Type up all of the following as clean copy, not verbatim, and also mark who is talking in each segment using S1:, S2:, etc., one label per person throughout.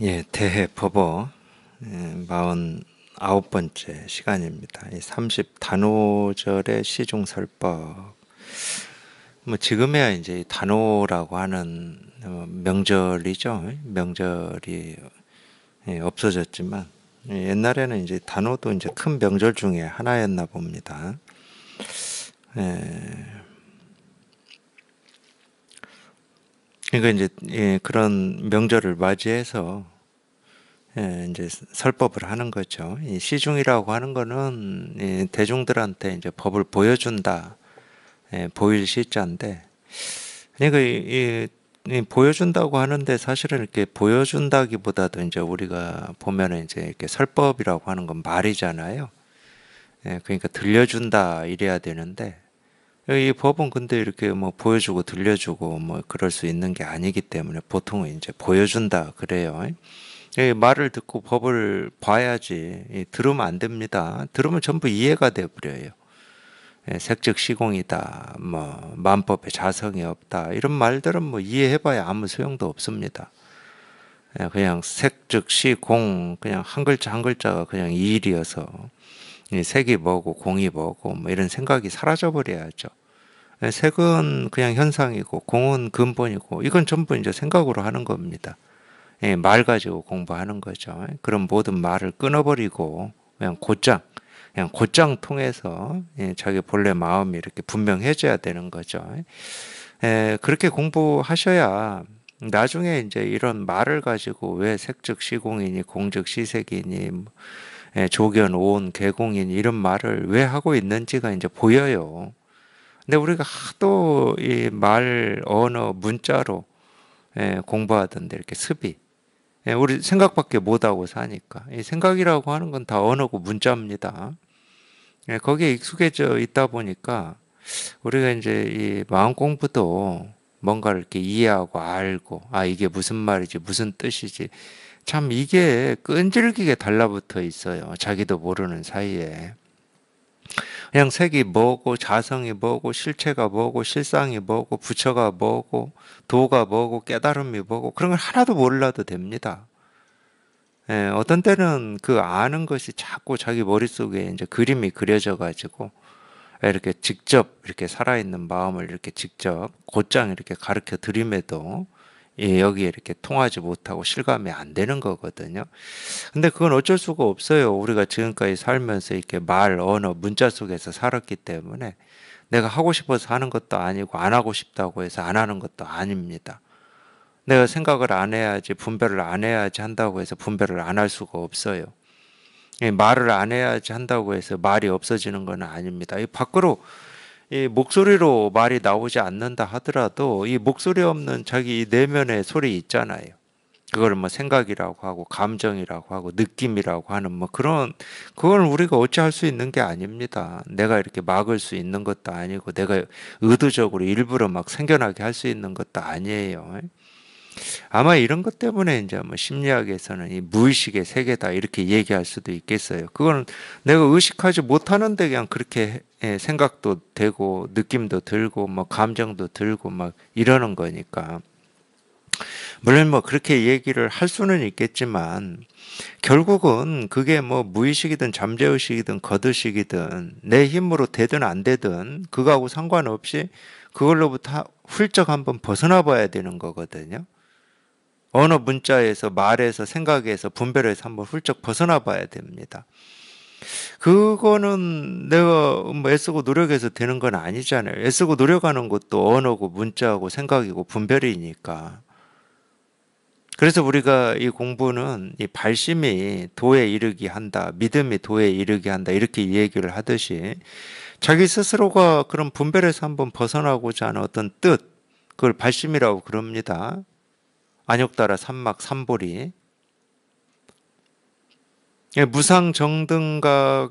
S1: 예, 대해법어 49번째 시간입니다. 이 30단오절의 시중설법. 뭐 지금에야 이제 단오라고 하는 명절이죠. 명절이 없어졌지만 옛날에는 이제 단오도 이제 큰 명절 중에 하나였나 봅니다. 예, 그러니까 이제 그런 명절을 맞이해서 이제 설법을 하는 거죠. 이 시중이라고 하는 거는 대중들한테 이제 법을 보여준다, 보일 시자인데, 그러니까 이 보여준다고 하는데 사실은 이렇게 보여준다기보다도 이제 우리가 보면은 이제 이렇게 설법이라고 하는 건 말이잖아요. 그러니까 들려준다 이래야 되는데, 이 법은 근데 이렇게 뭐 보여주고 들려주고 뭐 그럴 수 있는 게 아니기 때문에 보통은 이제 보여준다 그래요. 말을 듣고 법을 봐야지. 들으면 안 됩니다. 들으면 전부 이해가 돼 버려요. 색즉 시공이다. 뭐 만법에 자성이 없다. 이런 말들은 뭐 이해해봐야 아무 소용도 없습니다. 그냥 색즉 시공 그냥 한 글자 한 글자가 그냥 이일이어서 이 색이 뭐고 공이 뭐고 뭐 이런 생각이 사라져 버려야죠. 색은 그냥 현상이고 공은 근본이고 이건 전부 이제 생각으로 하는 겁니다. 말 가지고 공부하는 거죠. 그럼 모든 말을 끊어버리고 그냥 곧장 통해서 자기 본래 마음이 이렇게 분명해져야 되는 거죠. 그렇게 공부하셔야 나중에 이제 이런 말을 가지고 왜 색즉 시공이니 공즉 시색이니 조견 오온 계공이니 이런 말을 왜 하고 있는지가 이제 보여요. 근데 우리가 하도 이 말 언어 문자로 공부하던데 이렇게 습이 우리 생각밖에 못하고 사니까. 이 생각이라고 하는 건 다 언어고 문자입니다. 거기에 익숙해져 있다 보니까 우리가 이제 이 마음 공부도 뭔가를 이렇게 이해하고 알고, 아, 이게 무슨 말이지, 무슨 뜻이지. 참 이게 끈질기게 달라붙어 있어요. 자기도 모르는 사이에. 그냥 색이 뭐고, 자성이 뭐고, 실체가 뭐고, 실상이 뭐고, 부처가 뭐고, 도가 뭐고, 깨달음이 뭐고, 그런 걸 하나도 몰라도 됩니다. 어떤 때는 그 아는 것이 자꾸 자기 머릿속에 이제 그림이 그려져 가지고 이렇게 직접 이렇게 살아있는 마음을 이렇게 직접 곧장 이렇게 가르쳐 드림에도 여기에 이렇게 통하지 못하고 실감이 안 되는 거거든요. 근데 그건 어쩔 수가 없어요. 우리가 지금까지 살면서 이렇게 말, 언어, 문자 속에서 살았기 때문에 내가 하고 싶어서 하는 것도 아니고 안 하고 싶다고 해서 안 하는 것도 아닙니다. 내가 생각을 안 해야지, 분별을 안 해야지 한다고 해서 분별을 안 할 수가 없어요. 말을 안 해야지 한다고 해서 말이 없어지는 건 아닙니다. 이 밖으로 이 목소리로 말이 나오지 않는다 하더라도 이 목소리 없는 자기 내면의 소리 있잖아요. 그걸 뭐 생각이라고 하고 감정이라고 하고 느낌이라고 하는 뭐 그런 그걸 우리가 어찌할 수 있는 게 아닙니다. 내가 이렇게 막을 수 있는 것도 아니고 내가 의도적으로 일부러 막 생겨나게 할 수 있는 것도 아니에요. 아마 이런 것 때문에 이제 뭐 심리학에서는 이 무의식의 세계다 이렇게 얘기할 수도 있겠어요. 그거는 내가 의식하지 못하는데 그냥 그렇게 생각도 되고 느낌도 들고 뭐 감정도 들고 막 이러는 거니까. 물론 뭐 그렇게 얘기를 할 수는 있겠지만 결국은 그게 뭐 무의식이든 잠재의식이든 거드식이든 내 힘으로 되든 안 되든 그거하고 상관없이 그걸로부터 훌쩍 한번 벗어나 봐야 되는 거거든요. 언어 문자에서 말에서 생각에서 분별해서 한번 훌쩍 벗어나 봐야 됩니다. 그거는 내가 뭐 애쓰고 노력해서 되는 건 아니잖아요. 애쓰고 노력하는 것도 언어고 문자고 생각이고 분별이니까. 그래서 우리가 이 공부는 이 발심이 도에 이르게 한다, 믿음이 도에 이르게 한다, 이렇게 얘기를 하듯이 자기 스스로가 그런 분별에서 한번 벗어나고자 하는 어떤 뜻, 그걸 발심이라고 그럽니다. 안욕따라 삼막 삼보리. 무상정등각에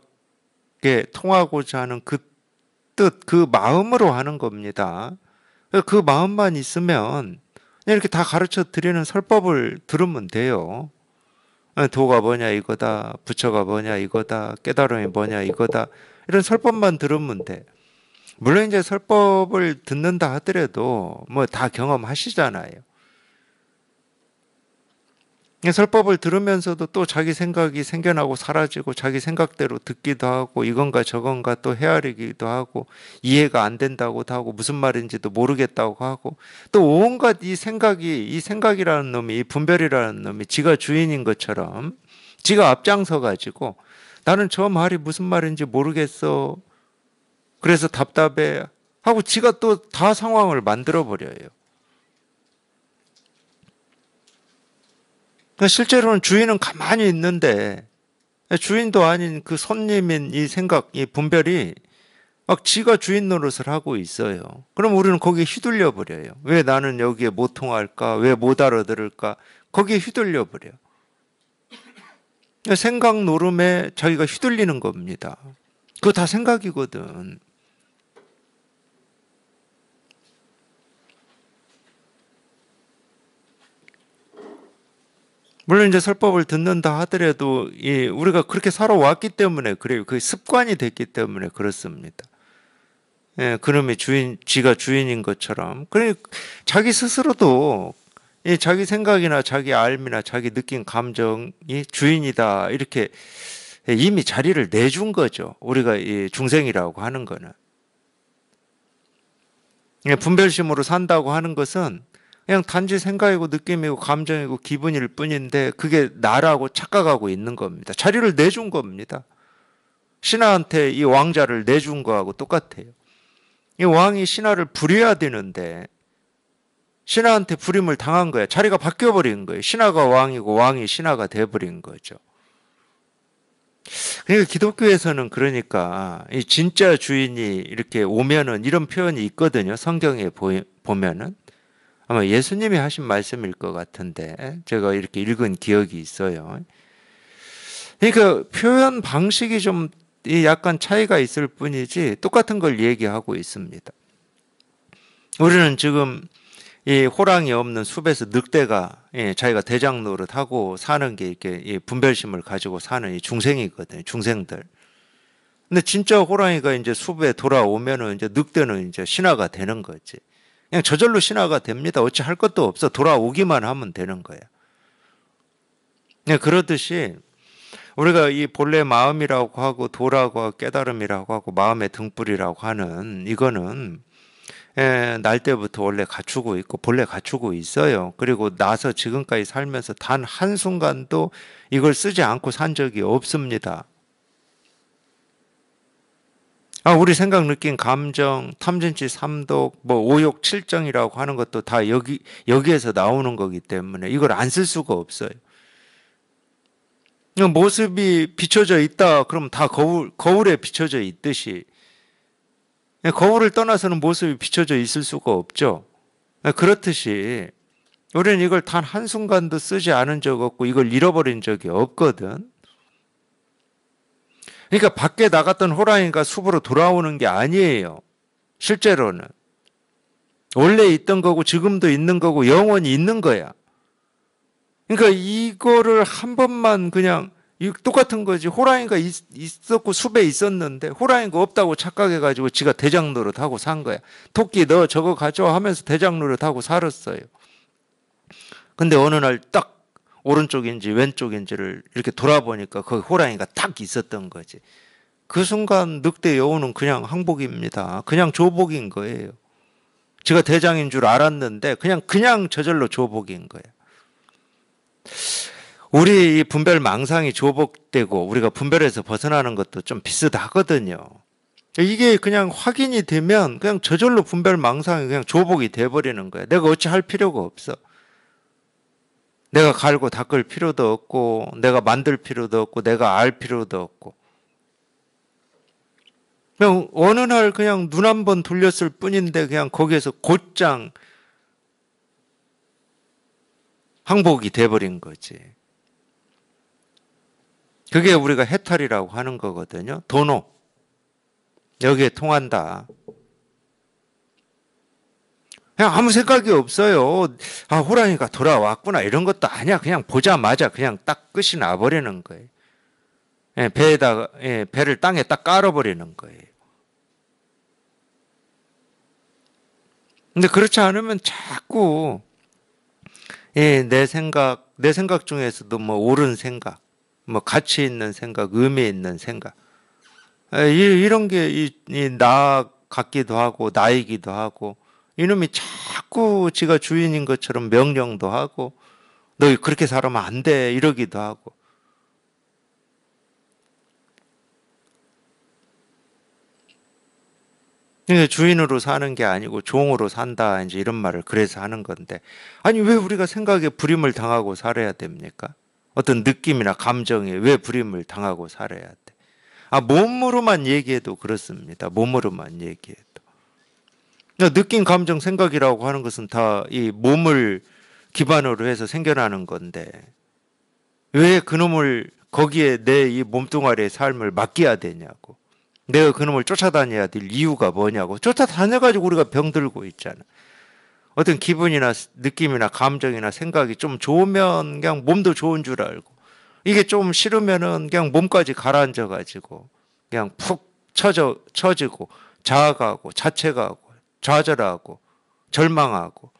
S1: 통하고자 하는 그 뜻, 그 마음으로 하는 겁니다. 그 마음만 있으면 이렇게 다 가르쳐 드리는 설법을 들으면 돼요. 도가 뭐냐 이거다, 부처가 뭐냐 이거다, 깨달음이 뭐냐 이거다. 이런 설법만 들으면 돼. 물론 이제 설법을 듣는다 하더라도 뭐 다 경험하시잖아요. 설법을 들으면서도 또 자기 생각이 생겨나고 사라지고 자기 생각대로 듣기도 하고 이건가 저건가 또 헤아리기도 하고 이해가 안 된다고도 하고 무슨 말인지도 모르겠다고 하고 또 온갖 이 생각이라는 놈이 이 분별이라는 놈이 지가 주인인 것처럼 지가 앞장서 가지고 나는 저 말이 무슨 말인지 모르겠어. 그래서 답답해 하고 지가 또 다 상황을 만들어 버려요. 그러니까 실제로는 주인은 가만히 있는데 주인도 아닌 그 손님인 이 생각, 이 분별이 막 지가 주인 노릇을 하고 있어요. 그럼 우리는 거기에 휘둘려 버려요. 왜 나는 여기에 못 통할까? 왜 못 알아들을까? 거기에 휘둘려 버려. 생각 노름에 자기가 휘둘리는 겁니다. 그거 다 생각이거든. 물론 이제 설법을 듣는다 하더라도 우리가 그렇게 살아왔기 때문에 그래요. 그 습관이 됐기 때문에 그렇습니다. 예, 그놈의 지가 주인인 것처럼. 그래, 자기 스스로도 자기 생각이나 자기 알미나 자기 느낀 감정이 주인이다. 이렇게 이미 자리를 내준 거죠. 우리가 이 중생이라고 하는 거는. 분별심으로 산다고 하는 것은 그냥 단지 생각이고 느낌이고 감정이고 기분일 뿐인데 그게 나라고 착각하고 있는 겁니다. 자리를 내준 겁니다. 신하한테 이 왕자를 내준 거하고 똑같아요. 이 왕이 신하를 부려야 되는데 신하한테 부림을 당한 거야. 자리가 바뀌어버린 거예요. 신하가 왕이고 왕이 신하가 돼버린 거죠. 그러니까 기독교에서는 그러니까 이 진짜 주인이 이렇게 오면은 이런 표현이 있거든요. 성경에 보면은 아마 예수님이 하신 말씀일 것 같은데 제가 이렇게 읽은 기억이 있어요. 그러니까 표현 방식이 좀 약간 차이가 있을 뿐이지 똑같은 걸 얘기하고 있습니다. 우리는 지금 이 호랑이 없는 숲에서 늑대가 자기가 대장 노릇하고 사는 게 이렇게 분별심을 가지고 사는 이 중생이거든요. 중생들. 근데 진짜 호랑이가 이제 숲에 돌아오면은 이제 늑대는 이제 신하가 되는 거지. 그냥 저절로 신하가 됩니다. 어찌 할 것도 없어. 돌아오기만 하면 되는 거야. 그러듯이 우리가 이 본래 마음이라고 하고 도라고 하고 깨달음이라고 하고 마음의 등불이라고 하는 이거는 날 때부터 원래 갖추고 있고 본래 갖추고 있어요. 그리고 나서 지금까지 살면서 단 한순간도 이걸 쓰지 않고 산 적이 없습니다. 우리 생각, 느낀 감정, 탐진치, 삼독, 뭐 오욕, 칠정이라고 하는 것도 다 여기에서 나오는 거기 때문에 이걸 안 쓸 수가 없어요. 모습이 비춰져 있다 그러면 다 거울에 비춰져 있듯이 거울을 떠나서는 모습이 비춰져 있을 수가 없죠. 그렇듯이 우리는 이걸 단 한순간도 쓰지 않은 적 없고 이걸 잃어버린 적이 없거든. 그러니까 밖에 나갔던 호랑이가 숲으로 돌아오는 게 아니에요. 실제로는. 원래 있던 거고 지금도 있는 거고 영원히 있는 거야. 그러니까 이거를 한 번만 그냥 똑같은 거지. 호랑이가 있었고 숲에 있었는데 호랑이가 없다고 착각해가지고 지가 대장 노릇하고 산 거야. 토끼 너 저거 가져와 하면서 대장 노릇하고 살았어요. 근데 어느 날 딱 오른쪽인지 왼쪽인지를 이렇게 돌아보니까 거기 호랑이가 딱 있었던 거지. 그 순간 늑대 여우는 그냥 항복입니다. 그냥 조복인 거예요. 지가 대장인 줄 알았는데 그냥 저절로 조복인 거예요. 우리 이 분별 망상이 조복되고 우리가 분별에서 벗어나는 것도 좀 비슷하거든요. 이게 그냥 확인이 되면 그냥 저절로 분별 망상이 그냥 조복이 돼버리는 거야. 내가 어찌 할 필요가 없어. 내가 갈고 닦을 필요도 없고 내가 만들 필요도 없고 내가 알 필요도 없고 그냥 어느 날 그냥 눈 한 번 돌렸을 뿐인데 그냥 거기에서 곧장 항복이 돼버린 거지. 그게 우리가 해탈이라고 하는 거거든요. 도노. 여기에 통한다. 그냥 아무 생각이 없어요. 호랑이가 돌아왔구나 이런 것도 아니야. 그냥 보자마자 그냥 딱 끝이 나버리는 거예요. 배를 땅에 딱 깔아버리는 거예요. 근데 그렇지 않으면 자꾸 예, 내 생각 중에서도 뭐 옳은 생각, 뭐 가치 있는 생각, 의미 있는 생각. 이런 게 나 같기도 하고 나이기도 하고 이놈이 자꾸 지가 주인인 것처럼 명령도 하고 너 그렇게 살아면 안 돼 이러기도 하고 그러니까 주인으로 사는 게 아니고 종으로 산다 이제 이런 말을 그래서 하는 건데 아니 왜 우리가 생각에 불임을 당하고 살아야 됩니까? 어떤 느낌이나 감정에 왜 불임을 당하고 살아야 돼? 아 몸으로만 얘기해도 그렇습니다. 몸으로만 얘기해도 그러니까 느낀 감정 생각이라고 하는 것은 다 이 몸을 기반으로 해서 생겨나는 건데 왜 그놈을 거기에 내 이 몸뚱아리의 삶을 맡겨야 되냐고. 내가 그놈을 쫓아다녀야 될 이유가 뭐냐고. 쫓아다녀가지고 우리가 병들고 있잖아. 어떤 기분이나 느낌이나 감정이나 생각이 좀 좋으면 그냥 몸도 좋은 줄 알고 이게 좀 싫으면은 그냥 몸까지 가라앉아가지고 그냥 푹 처지고 자아가고 자책하고 좌절하고 절망하고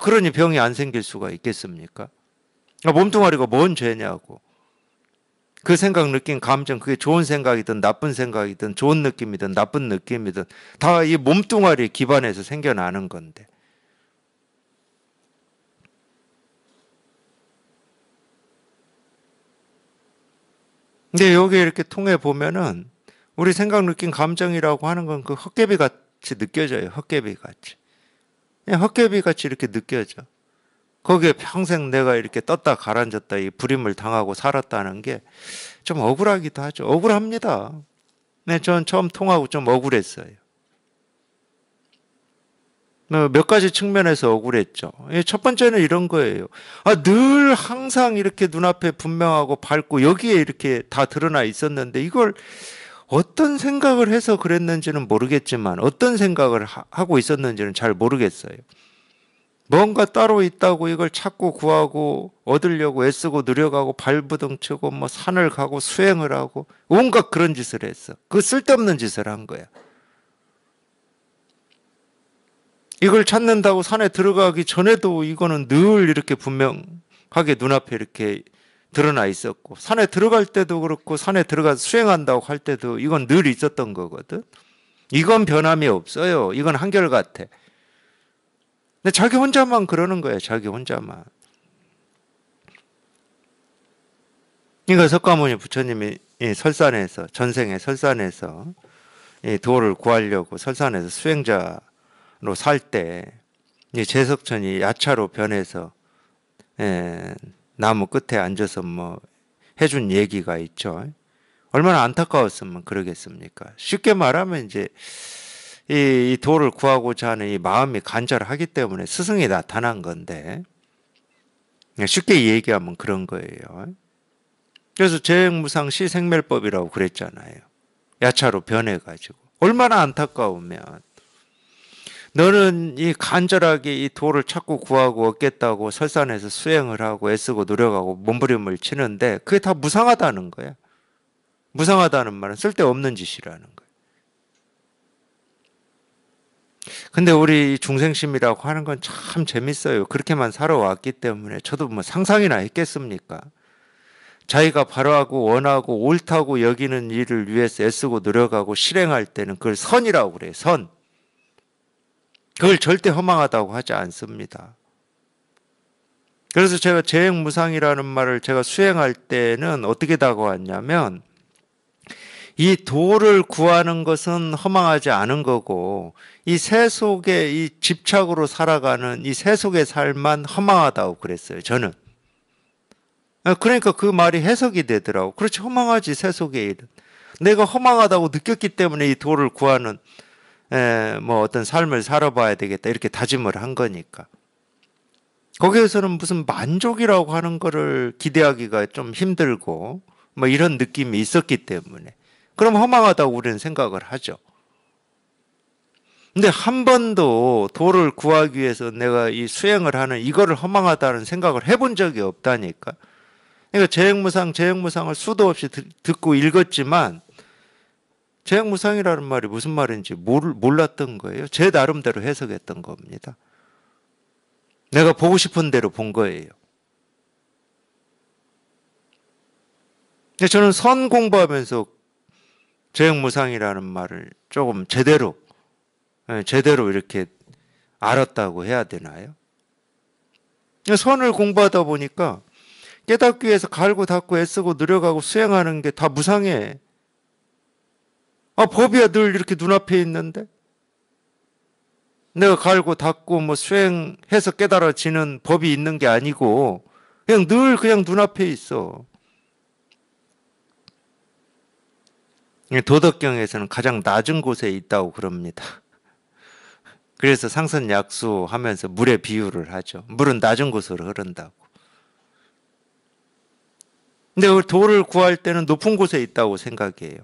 S1: 그러니 병이 안 생길 수가 있겠습니까? 몸뚱아리가 뭔 죄냐고. 그 생각, 느낀 감정, 그게 좋은 생각이든 나쁜 생각이든 좋은 느낌이든 나쁜 느낌이든 다 이 몸뚱아리 기반에서 생겨나는 건데. 근데 여기 이렇게 통해 보면은 우리 생각, 느낀 감정이라고 하는 건 그 헛개비 같이 느껴져요. 헛개비 같이. 그냥 헛개비 같이 이렇게 느껴져. 거기에 평생 내가 이렇게 떴다 가라앉았다 이 불임을 당하고 살았다는 게 좀 억울하기도 하죠. 억울합니다. 네, 전 처음 통하고 좀 억울했어요. 몇 가지 측면에서 억울했죠. 첫 번째는 이런 거예요. 늘 항상 이렇게 눈앞에 분명하고 밝고 여기에 이렇게 다 드러나 있었는데 이걸 어떤 생각을 해서 그랬는지는 모르겠지만 어떤 생각을 하고 있었는지는 잘 모르겠어요. 뭔가 따로 있다고 이걸 찾고 구하고 얻으려고 애쓰고 노력하고 발버둥 치고 뭐 산을 가고 수행을 하고 온갖 그런 짓을 했어. 그 쓸데없는 짓을 한 거야. 이걸 찾는다고 산에 들어가기 전에도 이거는 늘 이렇게 분명하게 눈앞에 이렇게 드러나 있었고 산에 들어갈 때도 그렇고 산에 들어가서 수행한다고 할 때도 이건 늘 있었던 거거든. 이건 변함이 없어요. 이건 한결같아. 근데 자기 혼자만 그러는 거예요. 자기 혼자만. 그러니까 석가모니 부처님이 설산에서 전생에 설산에서 도를 구하려고 설산에서 수행자로 살 때 제석천이 야차로 변해서 나무 끝에 앉아서 뭐 해준 얘기가 있죠. 얼마나 안타까웠으면 그러겠습니까? 쉽게 말하면 이제 이 도를 구하고자 하는 이 마음이 간절하기 때문에 스승이 나타난 건데 쉽게 얘기하면 그런 거예요. 그래서 재행무상 시생멸법이라고 그랬잖아요. 야차로 변해가지고 얼마나 안타까우면 너는 이 간절하게 이 도를 찾고 구하고 얻겠다고 설산에서 수행을 하고 애쓰고 노력하고 몸부림을 치는데 그게 다 무상하다는 거야. 무상하다는 말은 쓸데없는 짓이라는 거야. 근데 우리 중생심이라고 하는 건 참 재밌어요. 그렇게만 살아왔기 때문에 저도 뭐 상상이나 했겠습니까? 자기가 바라고 원하고 옳다고 여기는 일을 위해서 애쓰고 노력하고 실행할 때는 그걸 선이라고 그래요. 선. 그걸 절대 허망하다고 하지 않습니다. 그래서 제가 재행무상이라는 말을 제가 수행할 때는 어떻게 다가왔냐면 이 도를 구하는 것은 허망하지 않은 거고 이 세속의 이 집착으로 살아가는 이 세속의 삶만 허망하다고 그랬어요. 저는. 그러니까 그 말이 해석이 되더라고. 그렇지 허망하지 세속의 일은. 내가 허망하다고 느꼈기 때문에 이 도를 구하는 뭐 어떤 삶을 살아봐야 되겠다 이렇게 다짐을 한 거니까. 거기에서는 무슨 만족이라고 하는 거를 기대하기가 좀 힘들고 뭐 이런 느낌이 있었기 때문에 그럼 허망하다고 우리는 생각을 하죠. 근데 한 번도 도를 구하기 위해서 내가 이 수행을 하는 이거를 허망하다는 생각을 해본 적이 없다니까. 그러니까 재행무상을 수도 없이 듣고 읽었지만 재행무상이라는 말이 무슨 말인지 몰랐던 거예요. 제 나름대로 해석했던 겁니다. 내가 보고 싶은 대로 본 거예요. 근데 저는 선 공부하면서 죄악무상이라는 말을 조금 제대로 이렇게 알았다고 해야 되나요? 선을 공부하다 보니까 깨닫기 위해서 갈고 닦고 애쓰고 노력하고 수행하는 게 다 무상해. 법이야 늘 이렇게 눈앞에 있는데 내가 갈고 닦고 뭐 수행해서 깨달아지는 법이 있는 게 아니고 그냥 늘 그냥 눈앞에 있어. 도덕경에서는 가장 낮은 곳에 있다고 그럽니다. 그래서 상선약수하면서 물의 비유를 하죠. 물은 낮은 곳으로 흐른다고. 근데 도를 구할 때는 높은 곳에 있다고 생각해요.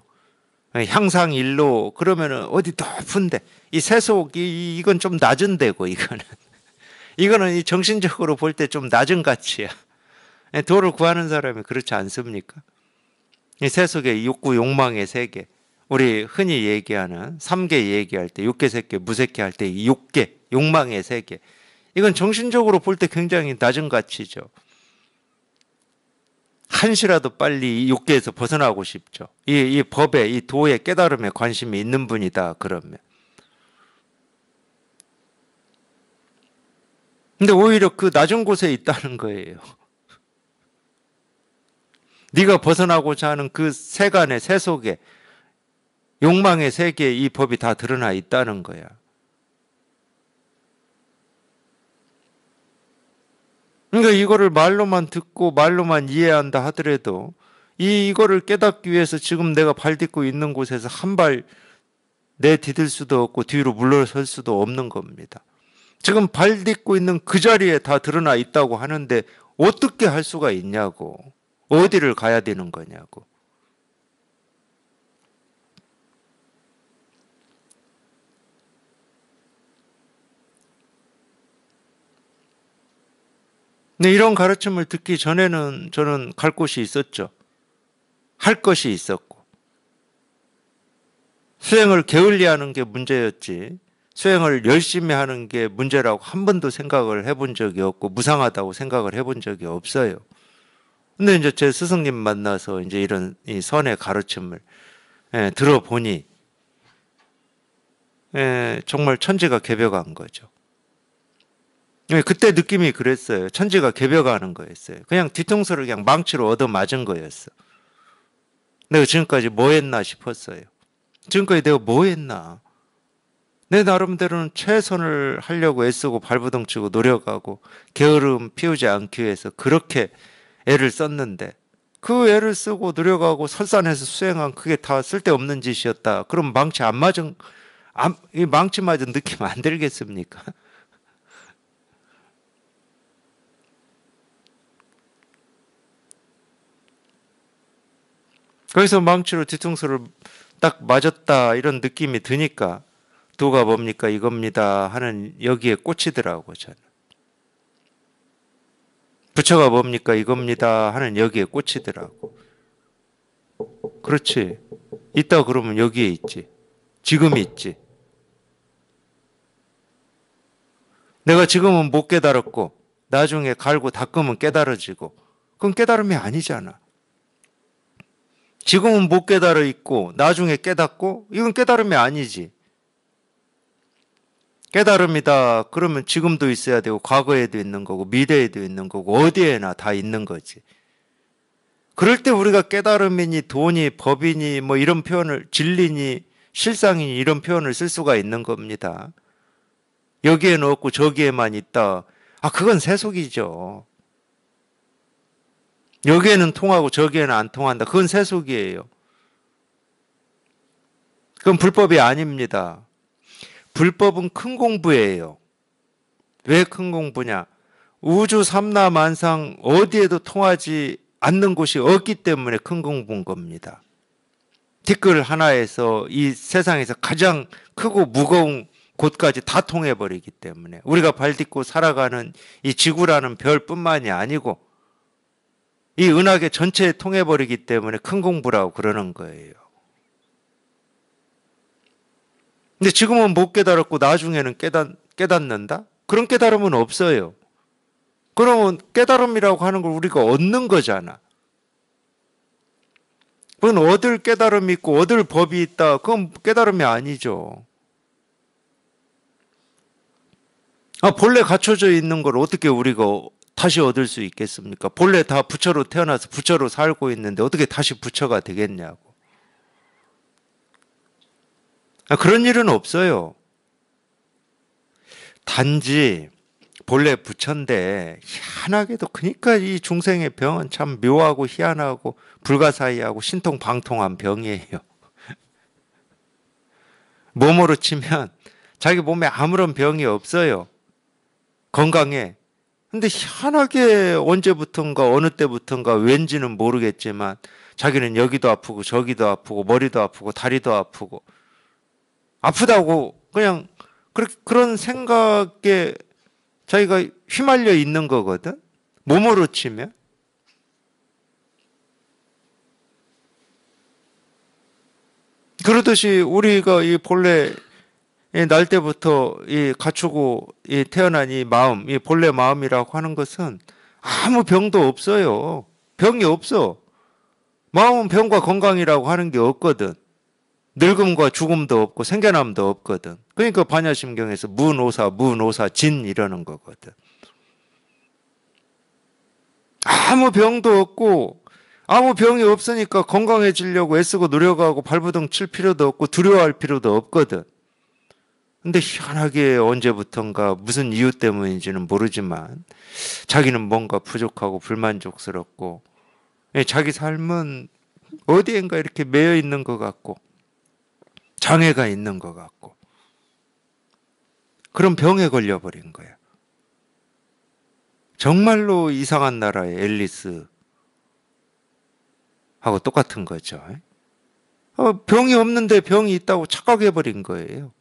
S1: 향상일로 그러면은 어디 높은데 이 세속이 이건 좀 낮은 데고 이거는 이 정신적으로 볼 때 좀 낮은 가치야. 도를 구하는 사람이 그렇지 않습니까? 이 세속의 욕구 욕망의 세계, 우리 흔히 얘기하는 3계 얘기할 때 6계 세계 무색계 할 때 이 6계 욕망의 세계, 이건 정신적으로 볼 때 굉장히 낮은 가치죠. 한시라도 빨리 이 6계에서 벗어나고 싶죠. 이 법에 이 도의 깨달음에 관심이 있는 분이다 그러면. 근데 오히려 그 낮은 곳에 있다는 거예요. 네가 벗어나고자 하는 그 세간의 세속에 욕망의 세계에 이 법이 다 드러나 있다는 거야. 그러니까 이거를 말로만 듣고 말로만 이해한다 하더라도 이거를 깨닫기 위해서 지금 내가 발 딛고 있는 곳에서 한 발 내디딜 수도 없고 뒤로 물러설 수도 없는 겁니다. 지금 발 딛고 있는 그 자리에 다 드러나 있다고 하는데 어떻게 할 수가 있냐고. 어디를 가야 되는 거냐고. 근데 이런 가르침을 듣기 전에는 저는 갈 곳이 있었죠. 할 것이 있었고. 수행을 게을리하는 게 문제였지. 수행을 열심히 하는 게 문제라고 한 번도 생각을 해본 적이 없고 무상하다고 생각을 해본 적이 없어요. 근데 이제 제 스승님 만나서 이제 이런 이 선의 가르침을 들어보니 정말 천지가 개벽한 거죠. 그때 느낌이 그랬어요. 천지가 개벽하는 거였어요. 그냥 뒤통수를 그냥 망치로 얻어맞은 거였어. 내가 지금까지 뭐 했나 싶었어요. 지금까지 내가 뭐 했나. 내 나름대로는 최선을 하려고 애쓰고 발버둥 치고 노력하고 게으름 피우지 않기 위해서 그렇게 애를 썼는데 그 애를 쓰고 노력하고 설산해서 수행한 그게 다 쓸데없는 짓이었다. 그럼 망치 안 맞은, 이 망치 맞은 느낌 안 들겠습니까? 거기서 망치로 뒤통수를 딱 맞았다 이런 느낌이 드니까 도가 뭡니까 이겁니다 하는 여기에 꽂히더라고 저는. 부처가 뭡니까 이겁니다 하는 여기에 꽂히더라고. 그렇지. 있다 그러면 여기에 있지. 지금 있지. 내가 지금은 못 깨달았고 나중에 갈고 닦으면 깨달아지고 그건 깨달음이 아니잖아. 지금은 못 깨달아 있고 나중에 깨닫고 이건 깨달음이 아니지. 깨달음이다 그러면 지금도 있어야 되고 과거에도 있는 거고 미래에도 있는 거고 어디에나 다 있는 거지. 그럴 때 우리가 깨달음이니 도니 법이니 뭐 이런 표현을 진리니 실상이니 이런 표현을 쓸 수가 있는 겁니다. 여기에는 없고 저기에만 있다. 그건 세속이죠. 여기에는 통하고 저기에는 안 통한다. 그건 세속이에요. 그건 불법이 아닙니다. 불법은 큰 공부예요. 왜 큰 공부냐? 우주 삼라만상 어디에도 통하지 않는 곳이 없기 때문에 큰 공부인 겁니다. 티끌 하나에서 이 세상에서 가장 크고 무거운 곳까지 다 통해버리기 때문에 우리가 발 딛고 살아가는 이 지구라는 별뿐만이 아니고 이 은하계 전체에 통해버리기 때문에 큰 공부라고 그러는 거예요. 근데 지금은 못 깨달았고 나중에는 깨닫는다? 그런 깨달음은 없어요. 그러면 깨달음이라고 하는 걸 우리가 얻는 거잖아. 그건 얻을 깨달음이 있고 얻을 법이 있다. 그건 깨달음이 아니죠. 본래 갖춰져 있는 걸 어떻게 우리가 다시 얻을 수 있겠습니까? 본래 다 부처로 태어나서 부처로 살고 있는데 어떻게 다시 부처가 되겠냐고. 그런 일은 없어요. 단지 본래 부처인데 희한하게도 그러니까 이 중생의 병은 참 묘하고 희한하고 불가사의하고 신통방통한 병이에요. 몸으로 치면 자기 몸에 아무런 병이 없어요. 건강해. 근데 희한하게 언제부턴가 어느 때부턴가 왠지는 모르겠지만 자기는 여기도 아프고 저기도 아프고 머리도 아프고 다리도 아프고 아프다고 그냥 그런 생각에 자기가 휘말려 있는 거거든. 몸으로 치면. 그러듯이 우리가 이 본래 날 때부터 이 갖추고 이 태어난 이 마음, 이 본래 마음이라고 하는 것은 아무 병도 없어요. 병이 없어. 마음은 병과 건강이라고 하는 게 없거든. 늙음과 죽음도 없고 생겨남도 없거든. 그러니까 반야심경에서 무노사 진 이러는 거거든. 아무 병도 없고 아무 병이 없으니까 건강해지려고 애쓰고 노력하고 발버둥 칠 필요도 없고 두려워할 필요도 없거든. 근데 희한하게 언제부턴가 무슨 이유 때문인지는 모르지만 자기는 뭔가 부족하고 불만족스럽고 자기 삶은 어디엔가 이렇게 매여 있는 것 같고 장애가 있는 것 같고 그런 병에 걸려버린 거야. 정말로 이상한 나라의 앨리스하고 똑같은 거죠. 병이 없는데 병이 있다고 착각해버린 거예요.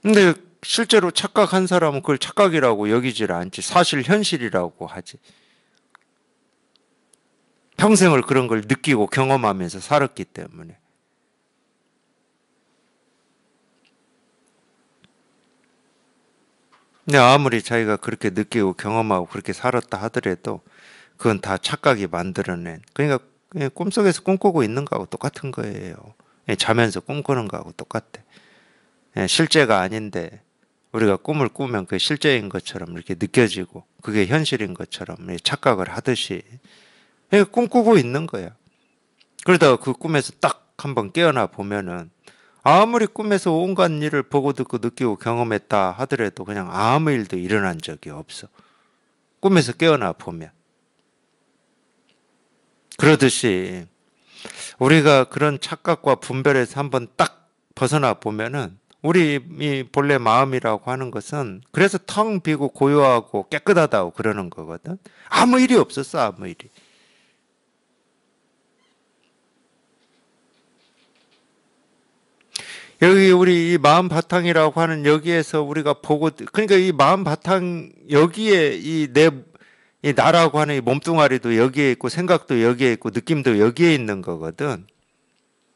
S1: 근데 실제로 착각한 사람은 그걸 착각이라고 여기질 않지. 사실 현실이라고 하지. 평생을 그런 걸 느끼고 경험하면서 살았기 때문에. 근데 아무리 자기가 그렇게 느끼고 경험하고 그렇게 살았다 하더라도 그건 다 착각이 만들어낸. 그러니까 그냥 꿈속에서 꿈꾸고 있는 거하고 똑같은 거예요. 자면서 꿈꾸는 거하고 똑같아. 실제가 아닌데 우리가 꿈을 꾸면 그게 실제인 것처럼 이렇게 느껴지고 그게 현실인 것처럼 착각을 하듯이 꿈꾸고 있는 거야. 그러다가 그 꿈에서 딱 한번 깨어나 보면은 아무리 꿈에서 온갖 일을 보고 듣고 느끼고 경험했다 하더라도 그냥 아무 일도 일어난 적이 없어. 꿈에서 깨어나 보면. 그러듯이 우리가 그런 착각과 분별에서 한번 딱 벗어나 보면은 우리 이 본래 마음이라고 하는 것은 그래서 텅 비고 고요하고 깨끗하다고 그러는 거거든. 아무 일이 없었어, 아무 일이. 여기 우리 이 마음 바탕이라고 하는 여기에서 우리가 보고 그러니까 이 마음 바탕 여기에 이 나라고 하는 이 몸뚱아리도 여기에 있고 생각도 여기에 있고 느낌도 여기에 있는 거거든.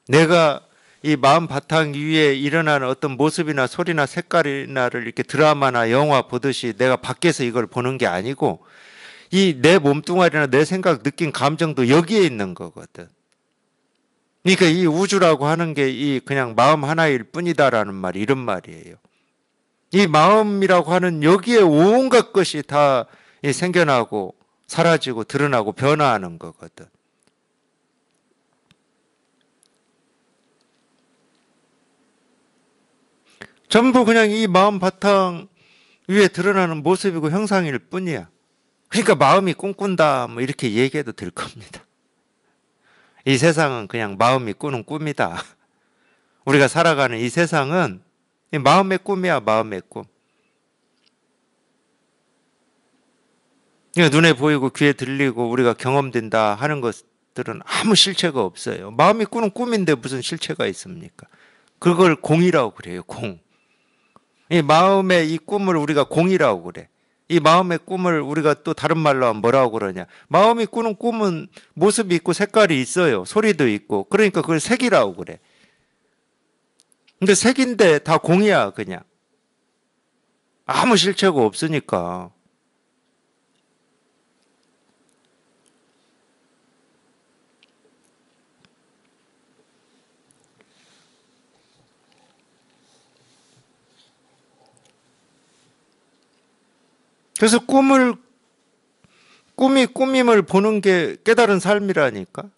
S1: 내가 이 마음 바탕 위에 일어나는 어떤 모습이나 소리나 색깔이나를 이렇게 드라마나 영화 보듯이 내가 밖에서 이걸 보는 게 아니고 이 내 몸뚱아리나 내 생각, 느낌, 감정도 여기에 있는 거거든. 그러니까 이 우주라고 하는 게 이 그냥 마음 하나일 뿐이다라는 말이 이런 말이에요. 이 마음이라고 하는 여기에 온갖 것이 다 생겨나고 사라지고 드러나고 변화하는 거거든. 전부 그냥 이 마음 바탕 위에 드러나는 모습이고 형상일 뿐이야. 그러니까 마음이 꿈꾼다 뭐 이렇게 얘기해도 될 겁니다. 이 세상은 그냥 마음이 꾸는 꿈이다. 우리가 살아가는 이 세상은 마음의 꿈이야, 마음의 꿈. 그러니까 눈에 보이고 귀에 들리고 우리가 경험된다 하는 것들은 아무 실체가 없어요. 마음이 꾸는 꿈인데 무슨 실체가 있습니까? 그걸 공이라고 그래요, 공. 이 마음의 이 꿈을 우리가 공이라고 그래. 이 마음의 꿈을 우리가 또 다른 말로 하면 뭐라고 그러냐. 마음이 꾸는 꿈은 모습이 있고 색깔이 있어요. 소리도 있고. 그러니까 그걸 색이라고 그래. 근데 색인데 다 공이야, 그냥. 아무 실체가 없으니까. 그래서 꿈이 꾸밈을 보는 게 깨달은 삶이라니까.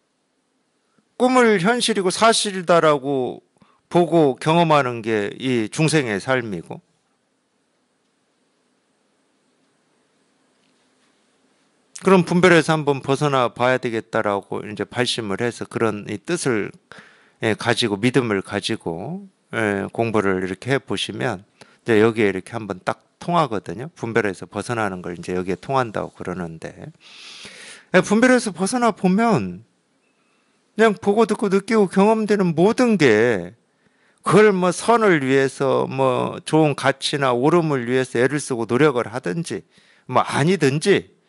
S1: 꿈을 현실이고 사실이다라고 보고 경험하는 게 이 중생의 삶이고. 그런 분별에서 한번 벗어나 봐야 되겠다라고 이제 발심을 해서 그런 이 뜻을 가지고 믿음을 가지고 공부를 이렇게 해 보시면 이제 여기에 이렇게 한번 딱 통하거든요. 분별에서 벗어나는 걸 이제 여기에 통한다고 그러는데 분별에서 벗어나 보면 그냥 보고 듣고 느끼고 경험되는 모든 게 그걸 뭐 선을 위해서 뭐 좋은 가치나 옳음을 위해서 애를 쓰고 노력을 하든지 뭐 아니든지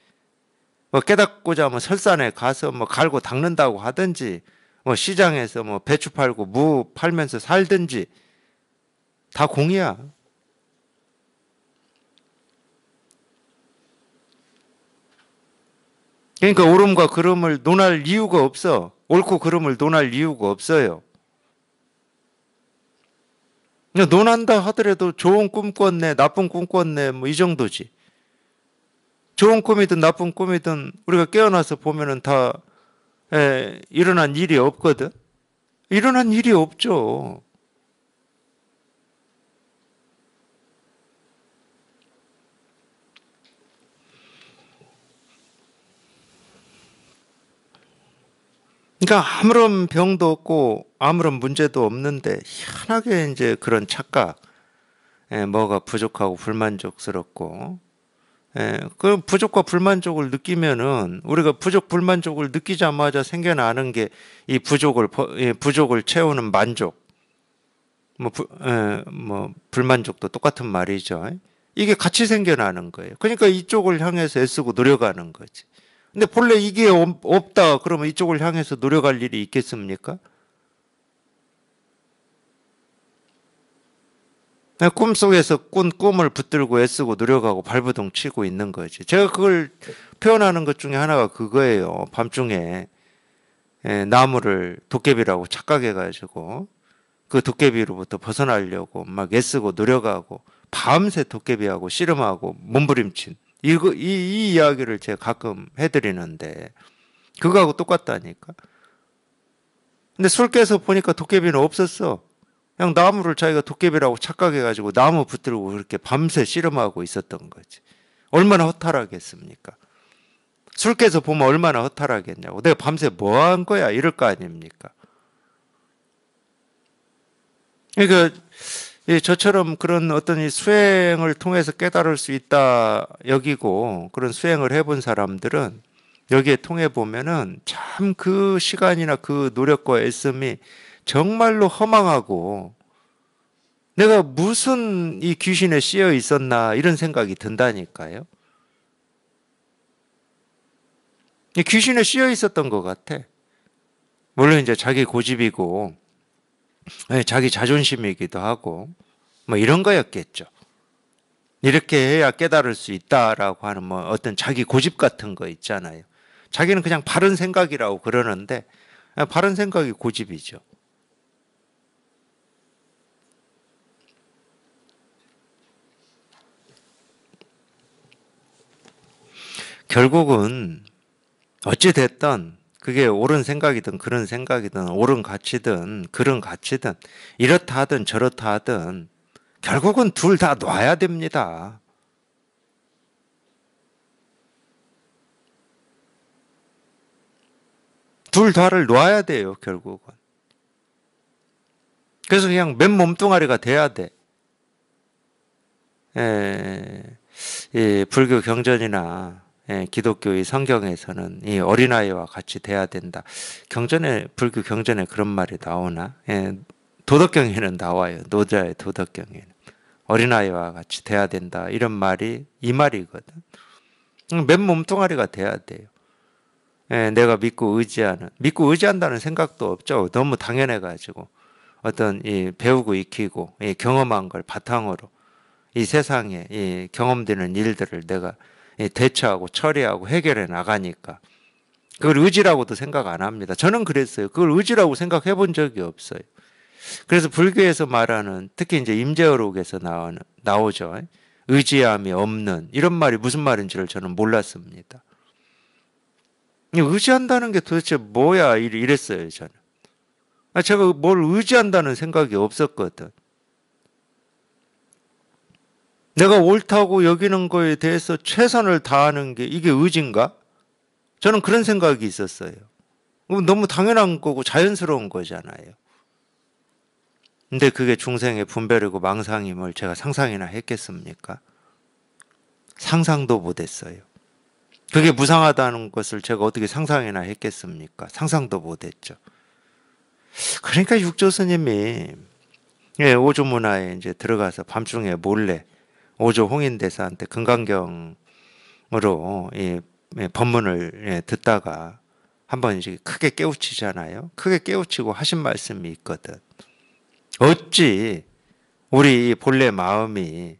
S1: 뭐 깨닫고자 하면 설산에 가서 뭐 갈고 닦는다고 하든지 뭐 시장에서 뭐 배추 팔고 무 팔면서 살든지 다 공이야. 그러니까 옳음과 그름을 논할 이유가 없어. 옳고 그름을 논할 이유가 없어요. 그냥 논한다 하더라도 좋은 꿈 꿨네, 나쁜 꿈 꿨네, 뭐 이 정도지. 좋은 꿈이든 나쁜 꿈이든 우리가 깨어나서 보면은 다 일어난 일이 없거든. 일어난 일이 없죠. 그러니까 아무런 병도 없고 아무런 문제도 없는데 희한하게 이제 그런 착각, 뭐가 부족하고 불만족스럽고, 그 부족과 불만족을 느끼면은 우리가 부족 불만족을 느끼자마자 생겨나는 게 이 부족을 채우는 만족, 뭐 불만족도 똑같은 말이죠. 이게 같이 생겨나는 거예요. 그러니까 이쪽을 향해서 애쓰고 노력하는 거지. 근데 본래 이게 없다 그러면 이쪽을 향해서 노력할 일이 있겠습니까? 꿈속에서 꾼 꿈을 붙들고 애쓰고 노력하고 발버둥 치고 있는 거지. 제가 그걸 표현하는 것 중에 하나가 그거예요. 밤중에 나무를 도깨비라고 착각해가지고 그 도깨비로부터 벗어나려고 막 애쓰고 노력하고 밤새 도깨비하고 씨름하고 몸부림친 이 이야기를 제가 가끔 해드리는데 그거하고 똑같다니까. 근데 술 깨서 보니까 도깨비는 없었어. 그냥 나무를 자기가 도깨비라고 착각해가지고 나무 붙들고 그렇게 밤새 씨름하고 있었던 거지. 얼마나 허탈하겠습니까? 술 깨서 보면 얼마나 허탈하겠냐고. 내가 밤새 뭐 한 거야? 이럴 거 아닙니까? 그러니까 저처럼 그런 어떤 이 수행을 통해서 깨달을 수 있다 여기고 그런 수행을 해본 사람들은 여기에 통해 보면은 참 그 시간이나 그 노력과 애씀이 정말로 허망하고 내가 무슨 이 귀신에 씌여 있었나 이런 생각이 든다니까요. 이 귀신에 씌여 있었던 것 같아. 물론 이제 자기 고집이고 자기 자존심이기도 하고 뭐 이런 거였겠죠. 이렇게 해야 깨달을 수 있다라고 하는 뭐 어떤 자기 고집 같은 거 있잖아요. 자기는 그냥 바른 생각이라고 그러는데 바른 생각이 고집이죠. 결국은 어찌 됐든 그게 옳은 생각이든 그런 생각이든 옳은 가치든 그런 가치든 이렇다 하든 저렇다 하든 결국은 둘 다 놔야 됩니다. 둘 다를 놔야 돼요, 결국은. 그래서 그냥 맨 몸뚱아리가 돼야 돼. 에, 이 불교 경전이나 기독교의 성경에서는 이 어린아이와 같이 돼야 된다. 불교 경전에 그런 말이 나오나? 도덕경에는 나와요. 노자의 도덕경에는. 어린아이와 같이 돼야 된다. 이런 말이 이 말이거든. 맨 몸뚱아리가 돼야 돼요. 내가 믿고 의지한다는 생각도 없죠. 너무 당연해가지고. 어떤 이 배우고 익히고 이 경험한 걸 바탕으로 이 세상에 이 경험되는 일들을 내가 대처하고 처리하고 해결해 나가니까 그걸 의지라고도 생각 안 합니다. 저는 그랬어요. 그걸 의지라고 생각해 본 적이 없어요. 그래서 불교에서 말하는 특히 이제 임재어록에서 나오죠. 의지함이 없는 이런 말이 무슨 말인지를 저는 몰랐습니다. 의지한다는 게 도대체 뭐야 이랬어요 저는. 제가 뭘 의지한다는 생각이 없었거든. 내가 옳다고 여기는 거에 대해서 최선을 다하는 게 이게 의지인가? 저는 그런 생각이 있었어요. 너무 당연한 거고 자연스러운 거잖아요. 근데 그게 중생의 분별이고 망상임을 제가 상상이나 했겠습니까? 상상도 못했어요. 그게 무상하다는 것을 제가 어떻게 상상이나 했겠습니까? 상상도 못했죠. 그러니까 육조 스님이 오조 문화에 이제 들어가서 밤중에 몰래 오조 홍인대사한테 금강경으로 법문을 듣다가 한번 이제 크게 깨우치잖아요. 크게 깨우치고 하신 말씀이 있거든. 어찌 우리 본래 마음이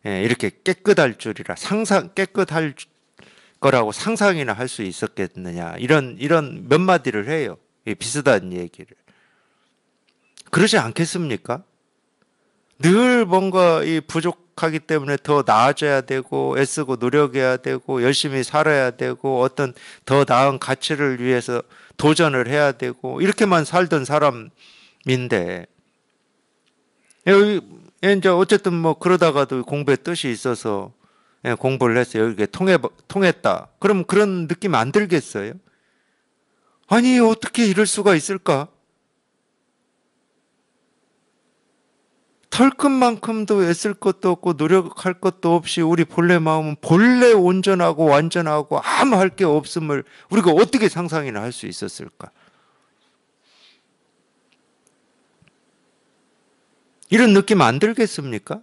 S1: 이렇게 깨끗할 줄이라 깨끗할 거라고 상상이나 할 수 있었겠느냐 이런 몇 마디를 해요. 비슷한 얘기를. 그러지 않겠습니까? 늘 뭔가 이 부족하기 때문에 더 나아져야 되고 애쓰고 노력해야 되고 열심히 살아야 되고 어떤 더 나은 가치를 위해서 도전을 해야 되고 이렇게만 살던 사람인데 여기 이제 어쨌든 뭐 그러다가도 공부에 뜻이 있어서 공부를 해서 여기에 통했다. 그럼 그런 느낌 안 들겠어요? 아니 어떻게 이럴 수가 있을까? 털끝만큼도 애쓸 것도 없고 노력할 것도 없이 우리 본래 마음은 본래 온전하고 완전하고 아무 할 게 없음을 우리가 어떻게 상상이나 할 수 있었을까? 이런 느낌 안 들겠습니까?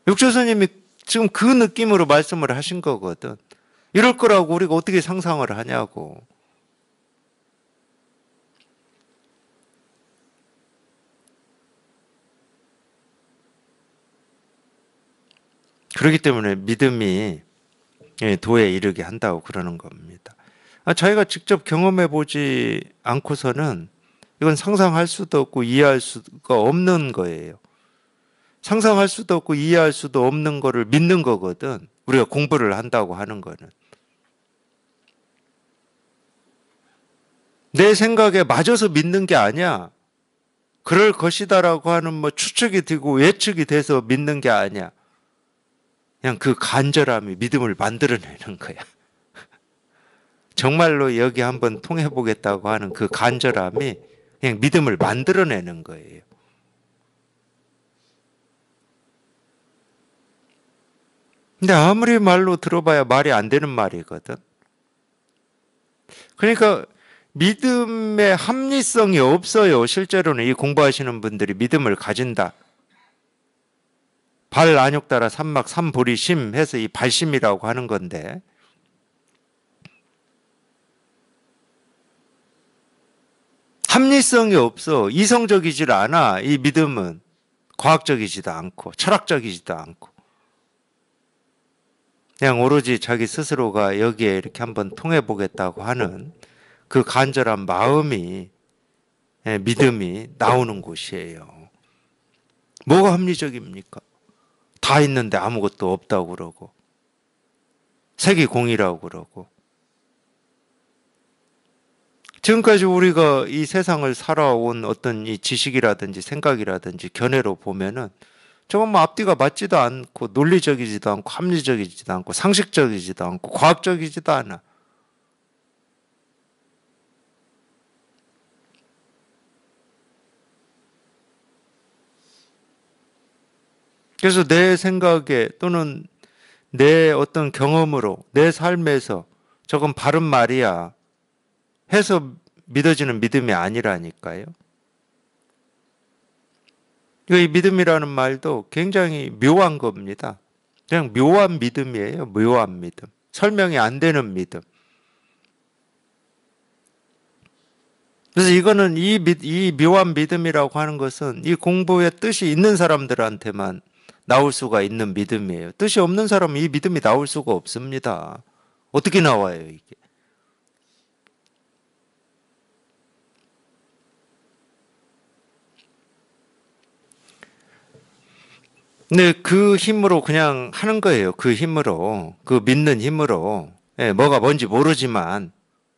S1: 육조스님이 지금 그 느낌으로 말씀을 하신 거거든. 이럴 거라고 우리가 어떻게 상상을 하냐고. 그렇기 때문에 믿음이 도에 이르게 한다고 그러는 겁니다. 자기가 직접 경험해 보지 않고서는 이건 상상할 수도 없고 이해할 수가 없는 거예요. 상상할 수도 없고 이해할 수도 없는 거를 믿는 거거든. 우리가 공부를 한다고 하는 거는. 내 생각에 맞아서 믿는 게 아니야. 그럴 것이다라고 하는 뭐 추측이 되고 예측이 돼서 믿는 게 아니야. 그냥 그 간절함이 믿음을 만들어내는 거야. 정말로 여기 한번 통해보겠다고 하는 그 간절함이 그냥 믿음을 만들어내는 거예요. 근데 아무리 말로 들어봐야 말이 안 되는 말이거든. 그러니까 믿음의 합리성이 없어요. 실제로는 이 공부하시는 분들이 믿음을 가진다. 발 안욕 따라 삼막 삼보리 심 해서 이 발심이라고 하는 건데 합리성이 없어. 이성적이질 않아. 이 믿음은 과학적이지도 않고 철학적이지도 않고 그냥 오로지 자기 스스로가 여기에 이렇게 한번 통해보겠다고 하는 그 간절한 마음이 믿음이 나오는 곳이에요. 뭐가 합리적입니까? 다 있는데 아무것도 없다고 그러고 색이 공이라고 그러고 지금까지 우리가 이 세상을 살아온 어떤 이 지식이라든지 생각이라든지 견해로 보면은 저건 뭐 앞뒤가 맞지도 않고 논리적이지도 않고 합리적이지도 않고 상식적이지도 않고 과학적이지도 않아. 그래서 내 생각에 또는 내 어떤 경험으로 내 삶에서 저건 바른 말이야 해서 믿어지는 믿음이 아니라니까요. 이 믿음이라는 말도 굉장히 묘한 겁니다. 그냥 묘한 믿음이에요. 묘한 믿음. 설명이 안 되는 믿음. 그래서 이거는 이 묘한 믿음이라고 하는 것은 이 공부에 뜻이 있는 사람들한테만 나올 수가 있는 믿음이에요. 뜻이 없는 사람은 이 믿음이 나올 수가 없습니다. 어떻게 나와요, 이게? 근데 그 힘으로 그냥 하는 거예요. 그 힘으로. 그 믿는 힘으로. 예, 뭐가 뭔지 모르지만,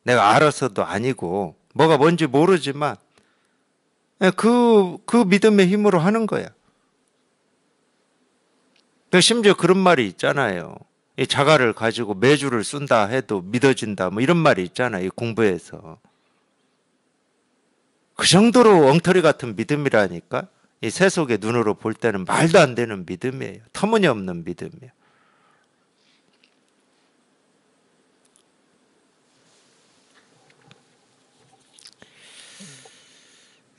S1: 내가 알아서도 아니고, 뭐가 뭔지 모르지만, 예, 그 믿음의 힘으로 하는 거야. 심지어 그런 말이 있잖아요. 이 자갈을 가지고 매주를 쓴다 해도 믿어진다. 뭐 이런 말이 있잖아요. 이 공부에서. 그 정도로 엉터리 같은 믿음이라니까. 이 세속의 눈으로 볼 때는 말도 안 되는 믿음이에요. 터무니없는 믿음이에요.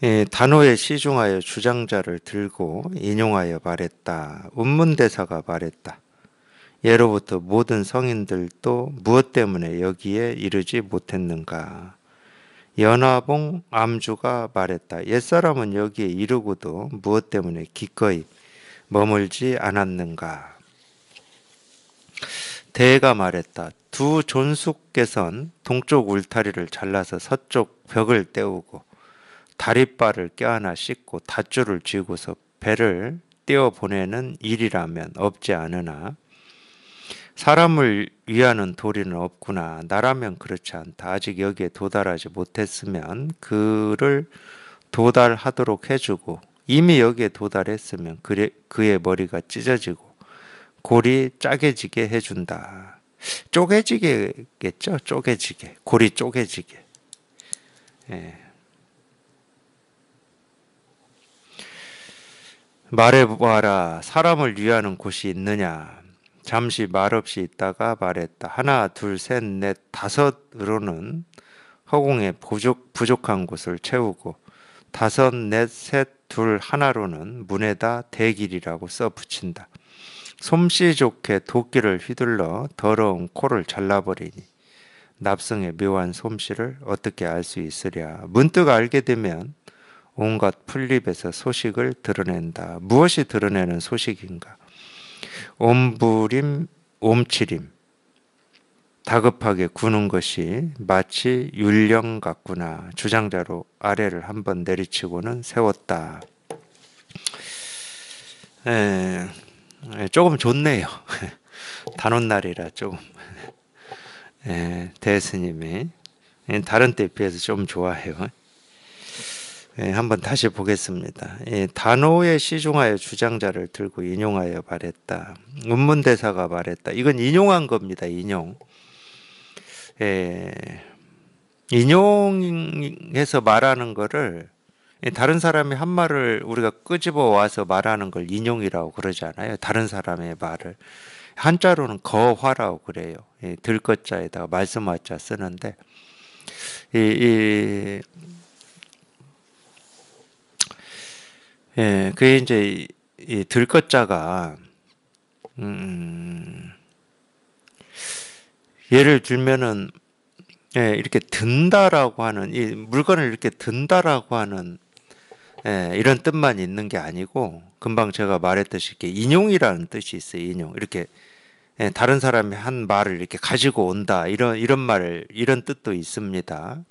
S1: 예, 단호에 시중하여 주장자를 들고 인용하여 말했다. 운문대사가 말했다. 예로부터 모든 성인들도 무엇 때문에 여기에 이르지 못했는가? 연화봉 암주가 말했다. 옛사람은 여기에 이르고도 무엇 때문에 기꺼이 머물지 않았는가? 대가 말했다. 두 존숙께선 동쪽 울타리를 잘라서 서쪽 벽을 떼우고 다리바를 껴안아 씻고 닷줄을 쥐고서 배를 떼어 보내는 일이라면 없지 않으나 사람을 위하는 도리는 없구나. 나라면 그렇지 않다. 아직 여기에 도달하지 못했으면 그를 도달하도록 해주고 이미 여기에 도달했으면 그의 머리가 찢어지고 골이 짜게지게 해준다. 쪼개지게겠죠? 쪼개지게. 골이 쪼개지게. 예. 말해보아라. 사람을 위하는 곳이 있느냐? 잠시 말없이 있다가 말했다. 하나, 둘, 셋, 넷, 다섯으로는 허공에 부족한 곳을 채우고 다섯, 넷, 셋, 둘, 하나로는 문에다 대길이라고 써 붙인다. 솜씨 좋게 도끼를 휘둘러 더러운 코를 잘라버리니 납성의 묘한 솜씨를 어떻게 알 수 있으랴. 문득 알게 되면 온갖 풀잎에서 소식을 드러낸다. 무엇이 드러내는 소식인가? 옴부림, 옴치림. 다급하게 구는 것이 마치 율령 같구나. 주장자로 아래를 한번 내리치고는 세웠다. 조금 좋네요. 단오날이라 조금. 대스님이 다른 때에 비해서 좀 좋아해요. 한번 다시 보겠습니다. 단호에 시중하여 주장자를 들고 인용하여 말했다. 운문대사가 말했다. 이건 인용한 겁니다. 인용. 인용해서 말하는 거를 다른 사람이 한 말을 우리가 끄집어 와서 말하는 걸 인용이라고 그러잖아요. 다른 사람의 말을. 한자로는 거화라고 그래요. 들것자에다가 말씀화자 쓰는데 그게 이제 이 들것자가 예를 들면은 이렇게 든다라고 하는 이 물건을 이렇게 든다라고 하는 이런 뜻만 있는 게 아니고 금방 제가 말했듯이 이렇게 인용이라는 뜻이 있어요. 인용 이렇게 다른 사람이 한 말을 이렇게 가지고 온다 이런 말 이런 뜻도 있습니다.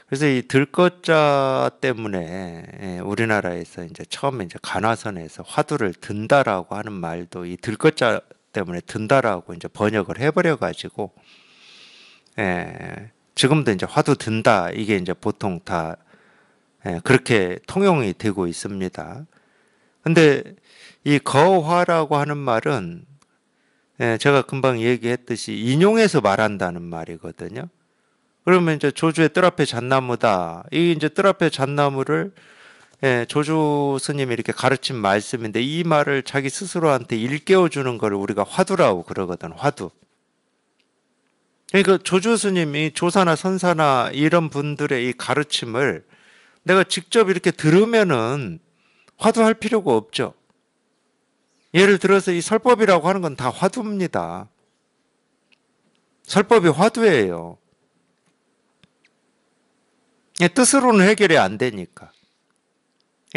S1: 그래서 이 들것자 때문에 우리나라에서 이제 처음에 이제 간화선에서 화두를 든다라고 하는 말도 이 들것자 때문에 든다라고 이제 번역을 해버려 가지고 지금도 이제 화두 든다 이게 이제 보통 다 그렇게 통용이 되고 있습니다. 근데 이 거화라고 하는 말은 제가 금방 얘기했듯이 인용해서 말한다는 말이거든요. 그러면 이제 조주의 뜰 앞에 잣나무다. 이 이제 뜰 앞에 잣나무를 조주 스님이 이렇게 가르친 말씀인데 이 말을 자기 스스로한테 일깨워 주는 걸 우리가 화두라고 그러거든. 화두. 그러니까 조주 스님이 조사나 선사나 이런 분들의 이 가르침을 내가 직접 이렇게 들으면은 화두할 필요가 없죠. 예를 들어서 이 설법이라고 하는 건 다 화두입니다. 설법이 화두예요. 뜻으로는 해결이 안 되니까.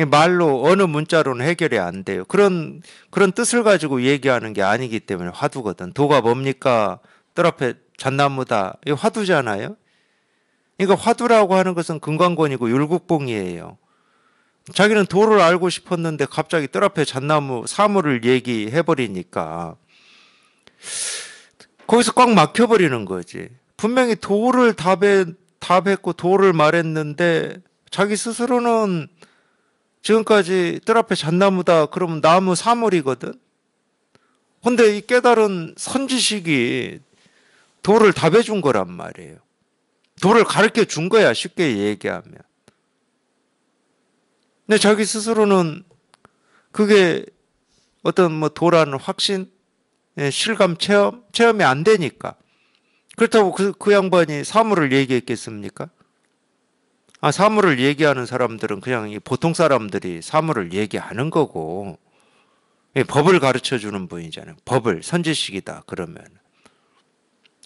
S1: 말로 어느 문자로는 해결이 안 돼요. 그런 뜻을 가지고 얘기하는 게 아니기 때문에 화두거든. 도가 뭡니까? 뜰 앞에 잣나무다. 이 화두잖아요. 그러니까 화두라고 하는 것은 금강권이고 율곡봉이에요. 자기는 도를 알고 싶었는데 갑자기 뜰 앞에 잣나무 사물을 얘기해 버리니까 거기서 꽉 막혀버리는 거지. 분명히 도를 답했고 도를 말했는데 자기 스스로는 지금까지 뜰 앞에 잣나무다 그러면 나무 사물이거든. 근데 이 깨달은 선지식이 도를 답해 준 거란 말이에요. 도를 가르쳐 준 거야, 쉽게 얘기하면. 근데 자기 스스로는 그게 어떤 뭐 도라는 확신, 실감, 체험이 안 되니까. 그렇다고 그 양반이 사물을 얘기했겠습니까? 사물을 얘기하는 사람들은 그냥 보통 사람들이 사물을 얘기하는 거고, 법을 가르쳐 주는 분이잖아요. 법을, 선지식이다, 그러면.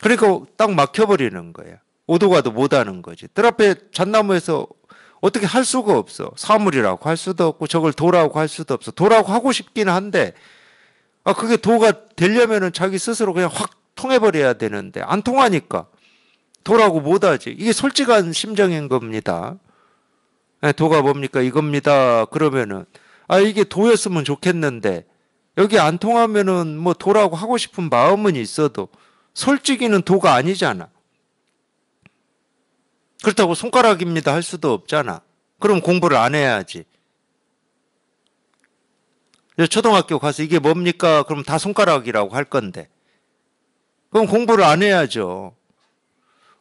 S1: 그러니까 딱 막혀버리는 거야. 오도 가도 못하는 거지. 뜰 앞에 잣나무에서 어떻게 할 수가 없어. 사물이라고 할 수도 없고 저걸 도라고 할 수도 없어. 도라고 하고 싶긴 한데 그게 도가 되려면은 자기 스스로 그냥 확 통해버려야 되는데 안 통하니까 도라고 못하지. 이게 솔직한 심정인 겁니다. 도가 뭡니까? 이겁니다. 그러면은 이게 도였으면 좋겠는데 여기 안 통하면은 뭐 도라고 하고 싶은 마음은 있어도 솔직히는 도가 아니잖아. 그렇다고 손가락입니다 할 수도 없잖아. 그럼 공부를 안 해야지. 초등학교 가서 이게 뭡니까? 그럼 다 손가락이라고 할 건데. 그럼 공부를 안 해야죠.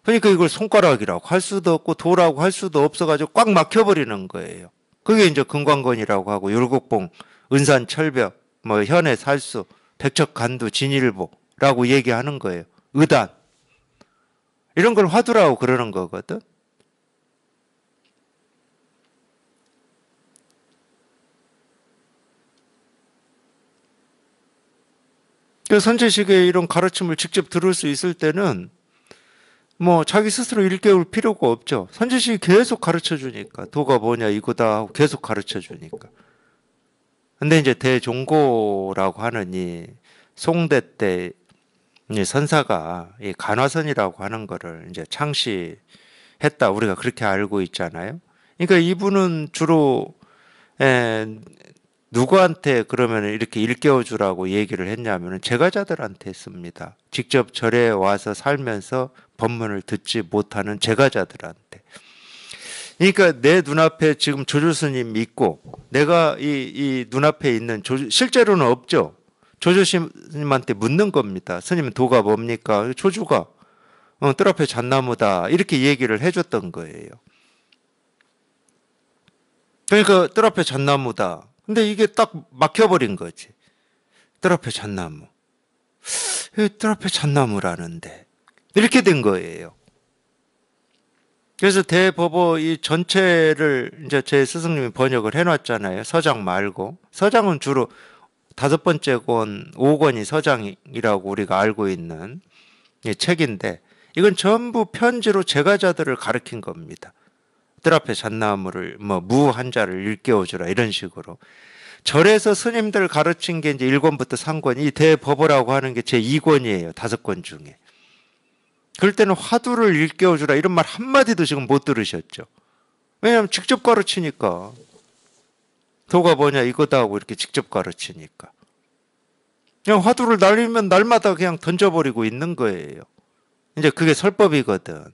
S1: 그러니까 이걸 손가락이라고 할 수도 없고 도라고 할 수도 없어가지고 꽉 막혀버리는 거예요. 그게 이제 금강건이라고 하고 율곡봉, 은산, 철벽, 뭐 현해, 살수, 백척간두, 진일보라고 얘기하는 거예요. 의단. 이런 걸 화두라고 그러는 거거든. 그 선제식의 이런 가르침을 직접 들을 수 있을 때는 뭐 자기 스스로 일깨울 필요가 없죠. 선제식이 계속 가르쳐 주니까 도가 뭐냐 이거다 하고 계속 가르쳐 주니까. 근데 이제 대종고라고 하는 이 송대 때 이 선사가 이 간화선이라고 하는 거를 이제 창시했다. 우리가 그렇게 알고 있잖아요. 그러니까 이분은 주로 누구한테 그러면 이렇게 일깨워 주라고 얘기를 했냐면 제가자들한테 했습니다. 직접 절에 와서 살면서 법문을 듣지 못하는 제가자들한테. 그러니까 내 눈앞에 지금 조조스님 있고 내가 이 눈앞에 있는 실제로는 없죠. 조조스님한테 묻는 겁니다. 스님 도가 뭡니까? 조주가 뜰 앞에 잣나무다 이렇게 얘기를 해줬던 거예요. 그러니까 뜰 앞에 잣나무다. 근데 이게 딱 막혀버린 거지. 뜰 앞에 잣나무. 뜰 앞에 잣나무라는데. 이렇게 된 거예요. 그래서 대법어 이 전체를 이제 제 스승님이 번역을 해놨잖아요. 서장 말고. 서장은 주로 5번째 권, 5권이 서장이라고 우리가 알고 있는 이 책인데 이건 전부 편지로 제가자들을 가르친 겁니다. 뜰 앞에 잣나무를 뭐 무 한자를 일깨워주라 이런 식으로. 절에서 스님들 가르친 게 이제 1권부터 3권, 이 대법어라고 하는 게 제 2권이에요. 5권 중에. 그럴 때는 화두를 일깨워주라 이런 말 한마디도 지금 못 들으셨죠. 왜냐하면 직접 가르치니까. 도가 뭐냐 이거다 하고 이렇게 직접 가르치니까. 그냥 화두를 날리면 날마다 그냥 던져버리고 있는 거예요. 이제 그게 설법이거든.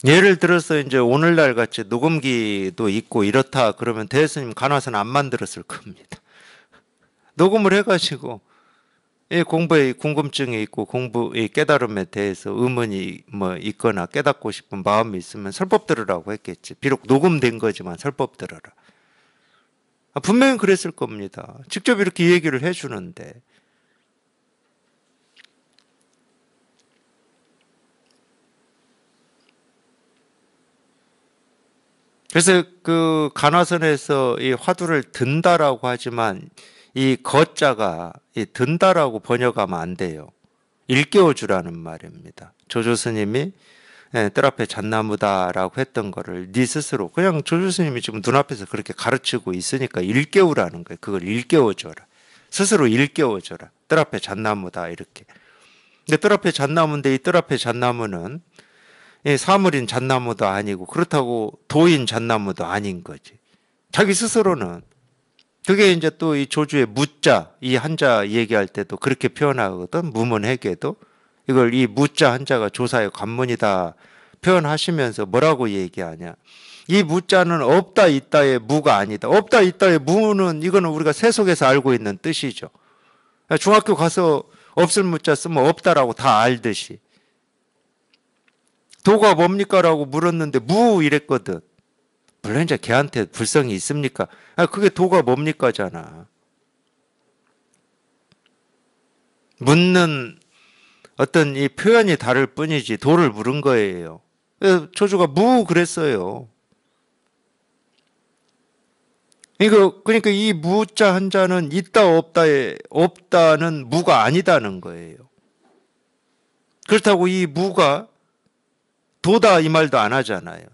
S1: 예를 들어서 이제 오늘날 같이 녹음기도 있고 이렇다 그러면 대스님 간화선 안 만들었을 겁니다. 녹음을 해가지고 이 공부에 궁금증이 있고 공부의 깨달음에 대해서 의문이 뭐 있거나 깨닫고 싶은 마음이 있으면 설법 들으라고 했겠지. 비록 녹음된 거지만 설법 들어라. 분명히 그랬을 겁니다. 직접 이렇게 얘기를 해주는데. 그래서 그 간화선에서 이 화두를 든다라고 하지만 이 거자가 이 든다라고 번역하면 안 돼요. 일깨워 주라는 말입니다. 조조 스님이 뜰 앞에 잣나무다라고 했던 거를 네 스스로 그냥 조조 스님이 지금 눈앞에서 그렇게 가르치고 있으니까 일깨우라는 거예요. 그걸 일깨워줘라. 스스로 일깨워줘라. 뜰 앞에 잣나무다 이렇게. 근데 뜰 앞에 잣나무인데 이 뜰 앞에 잣나무는 사물인 잣나무도 아니고 그렇다고 도인 잣나무도 아닌 거지. 자기 스스로는 그게 이제 또 이 조주의 무자, 이 한자 얘기할 때도 그렇게 표현하거든. 무문회계도 이걸 이 무자 한자가 조사의 관문이다 표현하시면서 뭐라고 얘기하냐. 이 무자는 없다 있다의 무가 아니다. 없다 있다의 무는 이거는 우리가 세속에서 알고 있는 뜻이죠. 중학교 가서 없을 무자 쓰면 없다라고 다 알듯이. 도가 뭡니까? 라고 물었는데 무 이랬거든. 물론 이제 걔한테 불성이 있습니까? 그게 도가 뭡니까잖아. 묻는 어떤 이 표현이 다를 뿐이지 도를 물은 거예요. 조주가 무 그랬어요. 그러니까 이 무자 한자는 있다 없다에 없다는 무가 아니다는 거예요. 그렇다고 이 무가 도다 이 말도 안 하잖아요.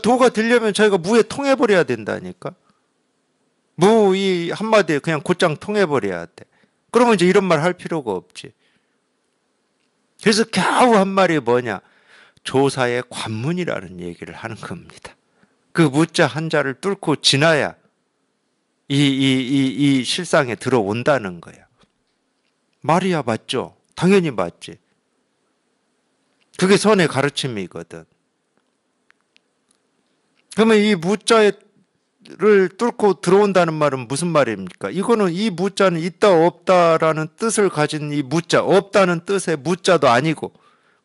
S1: 도가 되려면 자기가 무에 통해버려야 된다니까. 무 이 한마디에 그냥 곧장 통해버려야 돼. 그러면 이제 이런 말 할 필요가 없지. 그래서 겨우 한 말이 뭐냐. 조사의 관문이라는 얘기를 하는 겁니다. 그 무자 한자를 뚫고 지나야 이 실상에 들어온다는 거야. 말이야 맞죠? 당연히 맞지. 그게 선의 가르침이거든. 그러면 이 무자를 뚫고 들어온다는 말은 무슨 말입니까? 이거는 이 무자는 있다 없다라는 뜻을 가진 이 무자, 없다는 뜻의 무자도 아니고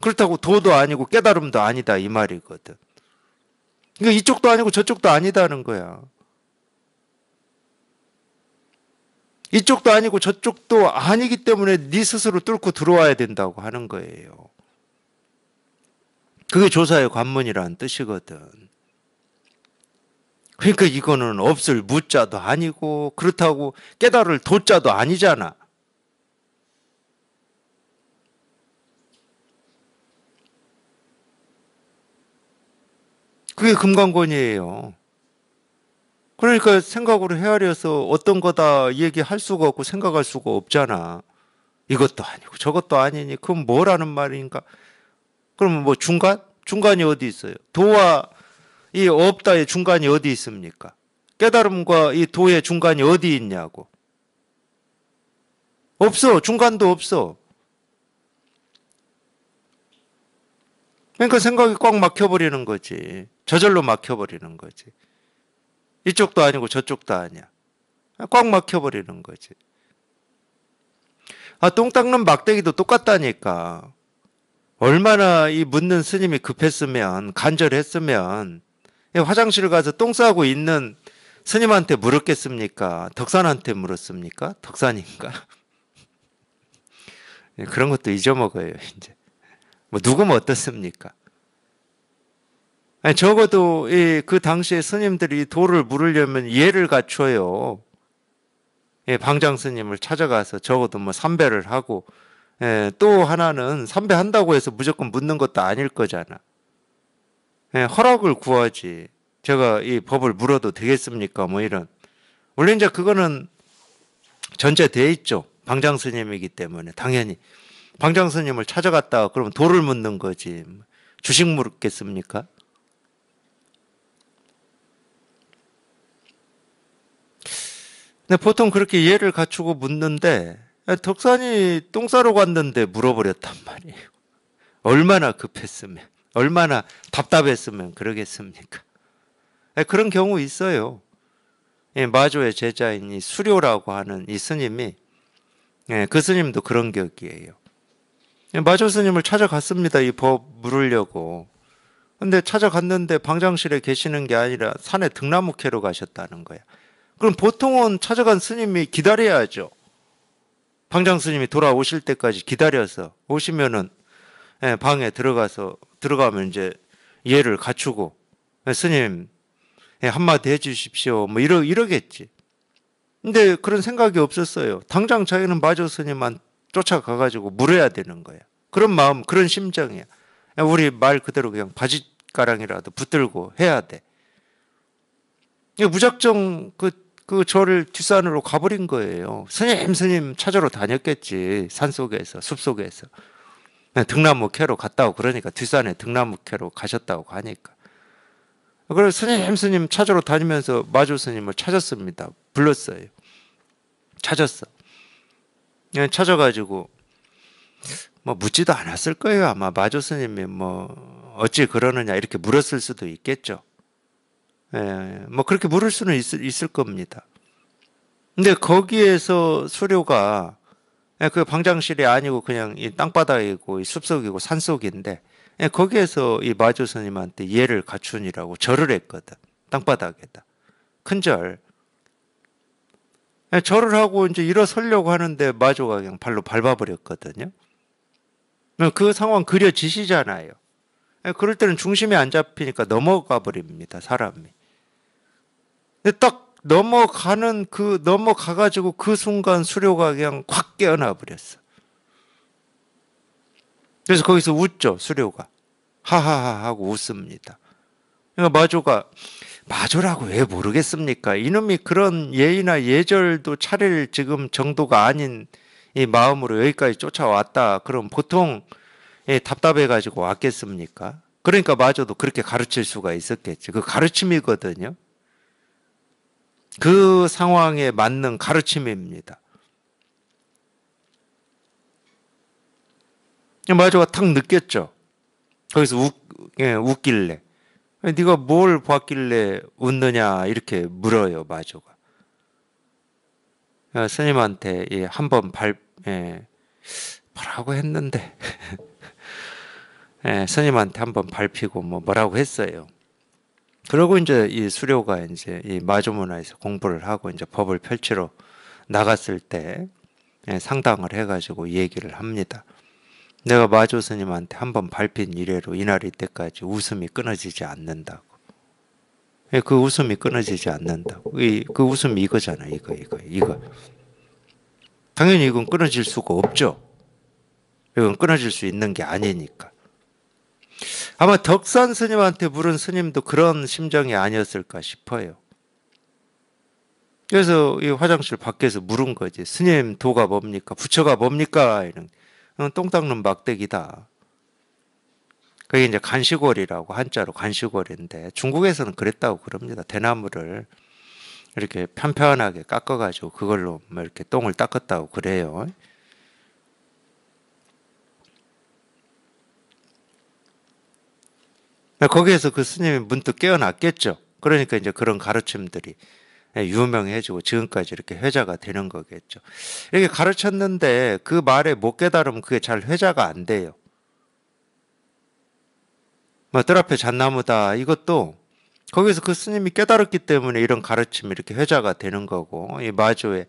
S1: 그렇다고 도도 아니고 깨달음도 아니다 이 말이거든. 그러니까 이쪽도 아니고 저쪽도 아니다는 거야. 이쪽도 아니고 저쪽도 아니기 때문에 네 스스로 뚫고 들어와야 된다고 하는 거예요. 그게 조사의 관문이라는 뜻이거든. 그러니까 이거는 없을 무자도 아니고 그렇다고 깨달을 도자도 아니잖아. 그게 금강권이에요. 그러니까 생각으로 헤아려서 어떤 거다 얘기할 수가 없고 생각할 수가 없잖아. 이것도 아니고 저것도 아니니 그럼 뭐라는 말인가? 그러면 뭐 중간? 중간이 어디 있어요? 도와 이 없다의 중간이 어디 있습니까? 깨달음과 이 도의 중간이 어디 있냐고. 없어. 중간도 없어. 그러니까 생각이 꽉 막혀버리는 거지. 저절로 막혀버리는 거지. 이쪽도 아니고 저쪽도 아니야. 꽉 막혀버리는 거지. 똥 닦는 막대기도 똑같다니까. 얼마나 이 묻는 스님이 급했으면 간절했으면 화장실 가서 똥 싸고 있는 스님한테 물었겠습니까? 덕산한테 물었습니까? 덕산인가? 그런 것도 잊어먹어요 이제. 뭐 누구면 어떻습니까? 아니, 적어도 그 당시에 스님들이 도를 물으려면 예를 갖춰요. 방장 스님을 찾아가서 적어도 뭐 삼배를 하고 또 하나는 삼배한다고 해서 무조건 묻는 것도 아닐 거잖아. 허락을 구하지. 제가 이 법을 물어도 되겠습니까? 뭐 이런. 원래 이제 그거는 전제돼 있죠. 방장 스님이기 때문에 당연히 방장 스님을 찾아갔다 그러면 도를 묻는 거지. 주식 물었겠습니까? 근데 보통 그렇게 예를 갖추고 묻는데 덕산이 똥 싸러 갔는데 물어버렸단 말이에요. 얼마나 급했으면, 얼마나 답답했으면 그러겠습니까? 그런 경우 있어요. 마조의 제자인 이 수료라고 하는 이 스님이 그 스님도 그런 격이에요. 마조 스님을 찾아갔습니다. 이 법 물으려고. 근데 찾아갔는데 방장실에 계시는 게 아니라 산에 등나무 캐러 가셨다는 거야. 그럼 보통은 찾아간 스님이 기다려야죠. 방장 스님이 돌아오실 때까지 기다려서 오시면은 방에 들어가면 이제 예를 갖추고 스님 한마디 해주십시오. 뭐 이러겠지. 근데 그런 생각이 없었어요. 당장 자기는 마조 스님만 쫓아가가지고 물어야 되는 거야. 그런 마음, 그런 심정이야. 우리 말 그대로 그냥 바짓가랑이라도 붙들고 해야 돼. 무작정 그 절을 뒷산으로 가버린 거예요. 스님 찾으러 다녔겠지. 산속에서, 숲속에서. 등나무 캐러 갔다고 그러니까 뒷산에 등나무 캐러 가셨다고 하니까. 그래서 스님 찾으러 다니면서 마조 스님을 찾았습니다. 불렀어요. 찾았어. 찾아가지고 뭐 묻지도 않았을 거예요. 아마 마조 스님이 뭐 어찌 그러느냐 이렇게 물었을 수도 있겠죠. 뭐 그렇게 물을 수는 있을 겁니다. 근데 거기에서 수료가 그 방장실이 아니고 그냥 이 땅바닥이고 이 숲속이고 산속인데 거기에서 이 마조 스님한테 예를 갖추니라고 절을 했거든. 땅바닥에다. 큰 절. 절을 하고 이제 일어서려고 하는데 마조가 그냥 발로 밟아버렸거든요. 그 상황 그려지시잖아요. 그럴 때는 중심이 안 잡히니까 넘어가 버립니다, 사람이. 근데 딱 넘어가가지고 그 순간 수료가 그냥 확 깨어나 버렸어. 그래서 거기서 웃죠, 수료가. 하하하 하고 웃습니다. 그러니까 마조라고 왜 모르겠습니까? 이놈이 그런 예의나 예절도 차릴 지금 정도가 아닌 이 마음으로 여기까지 쫓아왔다. 그럼 보통 답답해가지고 왔겠습니까? 그러니까 마조도 그렇게 가르칠 수가 있었겠지. 그 가르침이거든요. 그 상황에 맞는 가르침입니다. 마조가 탁 느꼈죠. 거기서 웃길래. 네가 뭘 봤길래 웃느냐 이렇게 물어요, 마조가. 스님한테 한번 뭐라고 했는데 스님한테 한번 밟히고 뭐라고 했어요. 그러고 이제 이 수료가 이제 이 마조문화에서 공부를 하고 이제 법을 펼치러 나갔을 때 상당을 해가지고 얘기를 합니다. 내가 마조 스님한테 한번 밟힌 이래로 이날 이때까지 웃음이 끊어지지 않는다고. 그 웃음이 끊어지지 않는다고. 그 웃음이 이거잖아. 이거. 당연히 이건 끊어질 수가 없죠. 이건 끊어질 수 있는 게 아니니까. 아마 덕산 스님한테 물은 스님도 그런 심정이 아니었을까 싶어요. 그래서 이 화장실 밖에서 물은 거지. 스님 도가 뭡니까? 부처가 뭡니까? 이런. 똥 닦는 막대기다. 그게 이제 간시골이라고 한자로 간시골인데 중국에서는 그랬다고 그럽니다. 대나무를 이렇게 편편하게 깎아가지고 그걸로 뭐 이렇게 똥을 닦았다고 그래요. 거기에서 그 스님이 문득 깨어났겠죠. 그러니까 이제 그런 가르침들이 유명해지고 지금까지 이렇게 회자가 되는 거겠죠. 이렇게 가르쳤는데 그 말에 못 깨달으면 그게 잘 회자가 안 돼요. 뜰 앞에 잣나무다. 이것도 거기서 그 스님이 깨달았기 때문에 이런 가르침이 이렇게 회자가 되는 거고, 이 마조의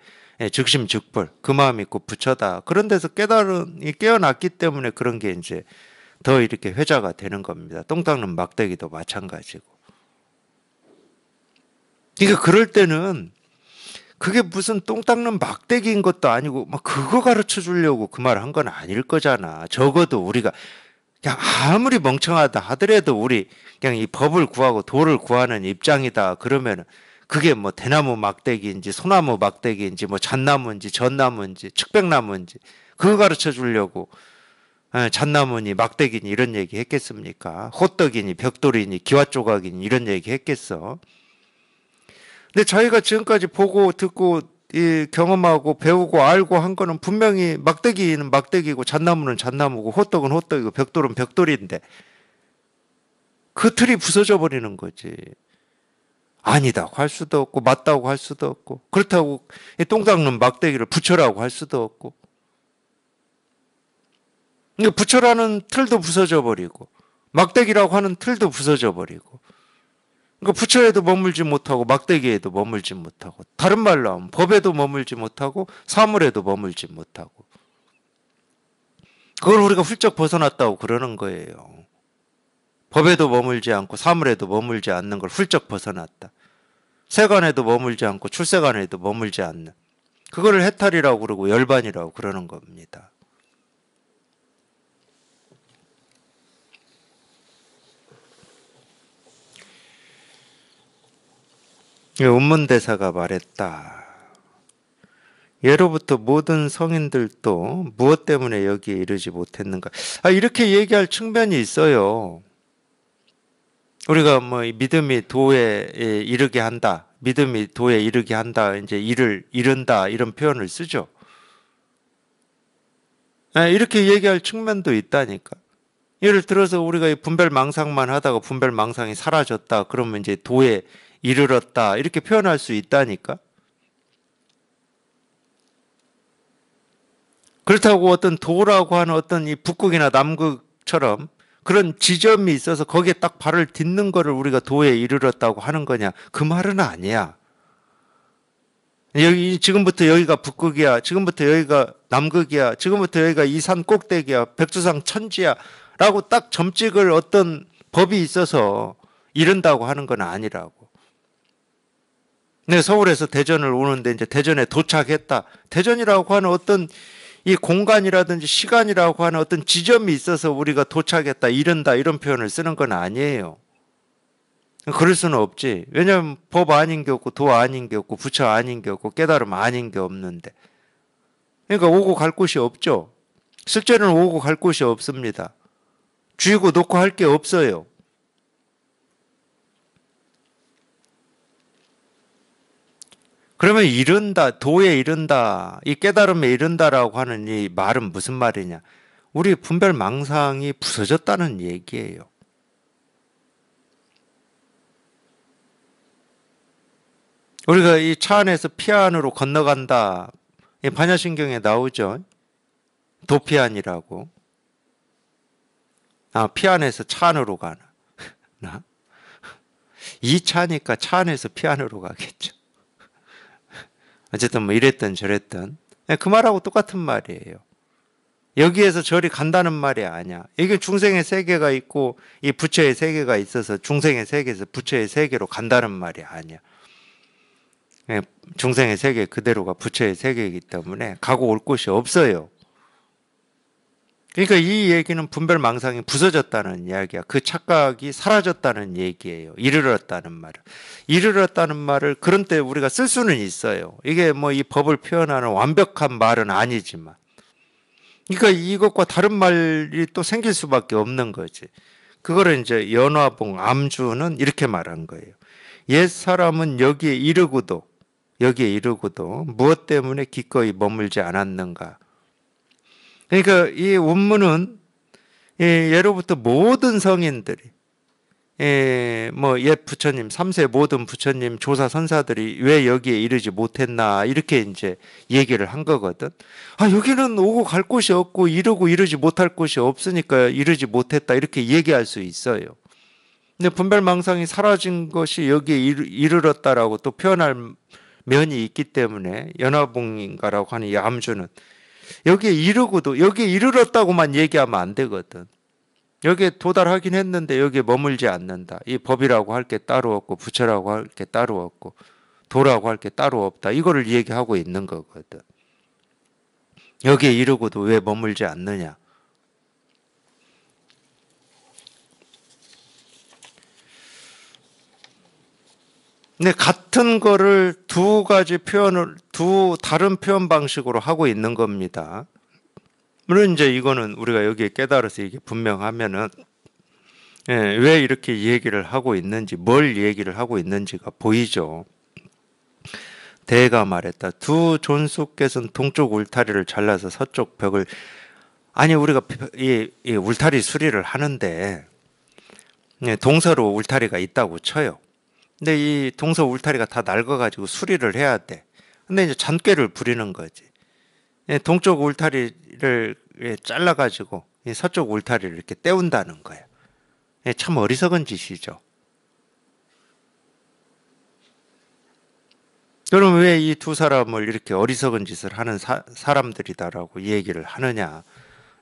S1: 즉심즉불, 그 마음이 곧 부처다. 그런 데서 깨어났기 때문에 그런 게 이제 더 이렇게 회자가 되는 겁니다. 똥 닦는 막대기도 마찬가지고. 그러니까 그럴 때는 그게 무슨 똥 닦는 막대기인 것도 아니고 막 그거 가르쳐 주려고 그 말 한 건 아닐 거잖아. 적어도 우리가 그냥 아무리 멍청하다 하더라도 우리 그냥 이 법을 구하고 도를 구하는 입장이다. 그러면은 그게 뭐 대나무 막대기인지 소나무 막대기인지 뭐 잣나무인지 전나무인지 측백나무인지 그거 가르쳐 주려고 잣나무니 막대기니 이런 얘기 했겠습니까? 호떡이니 벽돌이니 기와조각이니 이런 얘기 했겠어. 근데 자기가 지금까지 보고 듣고 이 경험하고 배우고 알고 한 거는 분명히 막대기는 막대기고 잣나무는 잣나무고 호떡은 호떡이고 벽돌은 벽돌인데 그 틀이 부서져 버리는 거지. 아니다고 할 수도 없고 맞다고 할 수도 없고 그렇다고 똥 닦는 막대기를 부처라고 할 수도 없고 그러니까 부처라는 틀도 부서져 버리고 막대기라고 하는 틀도 부서져 버리고 그러니까 부처에도 머물지 못하고 막대기에도 머물지 못하고 다른 말로 하면 법에도 머물지 못하고 사물에도 머물지 못하고 그걸 우리가 훌쩍 벗어났다고 그러는 거예요. 법에도 머물지 않고 사물에도 머물지 않는 걸 훌쩍 벗어났다. 세간에도 머물지 않고 출세간에도 머물지 않는 그거를 해탈이라고 그러고 열반이라고 그러는 겁니다. 운문대사가 말했다. 예로부터 모든 성인들도 무엇 때문에 여기에 이르지 못했는가? 이렇게 얘기할 측면이 있어요. 우리가 뭐 믿음이 도에 이르게 한다. 믿음이 도에 이르게 한다. 이제 이른다. 이런 표현을 쓰죠. 이렇게 얘기할 측면도 있다니까. 예를 들어서 우리가 이 분별망상만 하다가 분별망상이 사라졌다. 그러면 이제 도에 이르렀다. 이렇게 표현할 수 있다니까. 그렇다고 어떤 도라고 하는 어떤 이 북극이나 남극처럼 그런 지점이 있어서 거기에 딱 발을 딛는 거를 우리가 도에 이르렀다고 하는 거냐? 그 말은 아니야. 여기 지금부터 여기가 북극이야. 지금부터 여기가 남극이야. 지금부터 여기가 이 산 꼭대기야. 백두산 천지야. 라고 딱 점찍을 어떤 법이 있어서 이른다고 하는 건 아니라고. 네, 서울에서 대전을 오는데 이제 대전에 도착했다. 대전이라고 하는 어떤 이 공간이라든지 시간이라고 하는 어떤 지점이 있어서 우리가 도착했다, 이른다 이런 표현을 쓰는 건 아니에요. 그럴 수는 없지. 왜냐하면 법 아닌 게 없고 도 아닌 게 없고 부처 아닌 게 없고 깨달음 아닌 게 없는데. 그러니까 오고 갈 곳이 없죠. 실제로는 오고 갈 곳이 없습니다. 쥐고 놓고 할 게 없어요. 그러면 이른다, 도에 이른다, 이 깨달음에 이른다라고 하는 이 말은 무슨 말이냐? 우리 분별 망상이 부서졌다는 얘기예요. 우리가 이 차 안에서 피 안으로 건너간다. 이 반야신경에 나오죠. 도피안이라고. 피 안에서 차 안으로 가나? 이 차니까 차 안에서 피 안으로 가겠죠. 어쨌든 뭐 이랬든 저랬든 그 말하고 똑같은 말이에요. 여기에서 저리 간다는 말이 아니야. 이게 중생의 세계가 있고 이 부처의 세계가 있어서 중생의 세계에서 부처의 세계로 간다는 말이 아니야. 중생의 세계 그대로가 부처의 세계이기 때문에 가고 올 곳이 없어요. 그러니까 이 얘기는 분별망상이 부서졌다는 이야기야. 그 착각이 사라졌다는 얘기예요. 이르렀다는 말을. 이르렀다는 말을 그런 때 우리가 쓸 수는 있어요. 이게 뭐 이 법을 표현하는 완벽한 말은 아니지만. 그러니까 이것과 다른 말이 또 생길 수밖에 없는 거지. 그거를 이제 연화봉 암주는 이렇게 말한 거예요. 옛 사람은 여기에 이르고도 무엇 때문에 기꺼이 머물지 않았는가. 그러니까 이 원문은 예로부터 모든 성인들이 뭐 옛 부처님 3세 모든 부처님 조사 선사들이 왜 여기에 이르지 못했나 이렇게 이제 얘기를 한 거거든. 여기는 오고 갈 곳이 없고 이르지 못할 곳이 없으니까 이르지 못했다 이렇게 얘기할 수 있어요. 근데 분별망상이 사라진 것이 여기에 이르렀다라고 또 표현할 면이 있기 때문에 연화봉인가라고 하는 이 암주는 여기에 이르고도 여기에 이르렀다고만 얘기하면 안 되거든. 여기에 도달하긴 했는데 여기에 머물지 않는다. 이 법이라고 할 게 따로 없고 부처라고 할 게 따로 없고 도라고 할 게 따로 없다. 이거를 얘기하고 있는 거거든. 여기에 이르고도 왜 머물지 않느냐. 근데 같은 거를 두 가지 표현을 두 다른 표현 방식으로 하고 있는 겁니다. 물론 이제 이거는 우리가 여기에 깨달아서 이게 분명하면은 왜 이렇게 얘기를 하고 있는지, 뭘 얘기를 하고 있는지가 보이죠. 대가 말했다. 두 존수께서는 동쪽 울타리를 잘라서 서쪽 벽을 우리가 이 울타리 수리를 하는데 동서로 울타리가 있다고 쳐요. 근데 이 동서 울타리가 다 낡아가지고 수리를 해야 돼. 근데 이제 잔꾀를 부리는 거지. 동쪽 울타리를 잘라가지고 서쪽 울타리를 이렇게 떼운다는 거야. 참 어리석은 짓이죠. 그럼 왜 이 두 사람을 이렇게 어리석은 짓을 하는 사람들이다라고 얘기를 하느냐.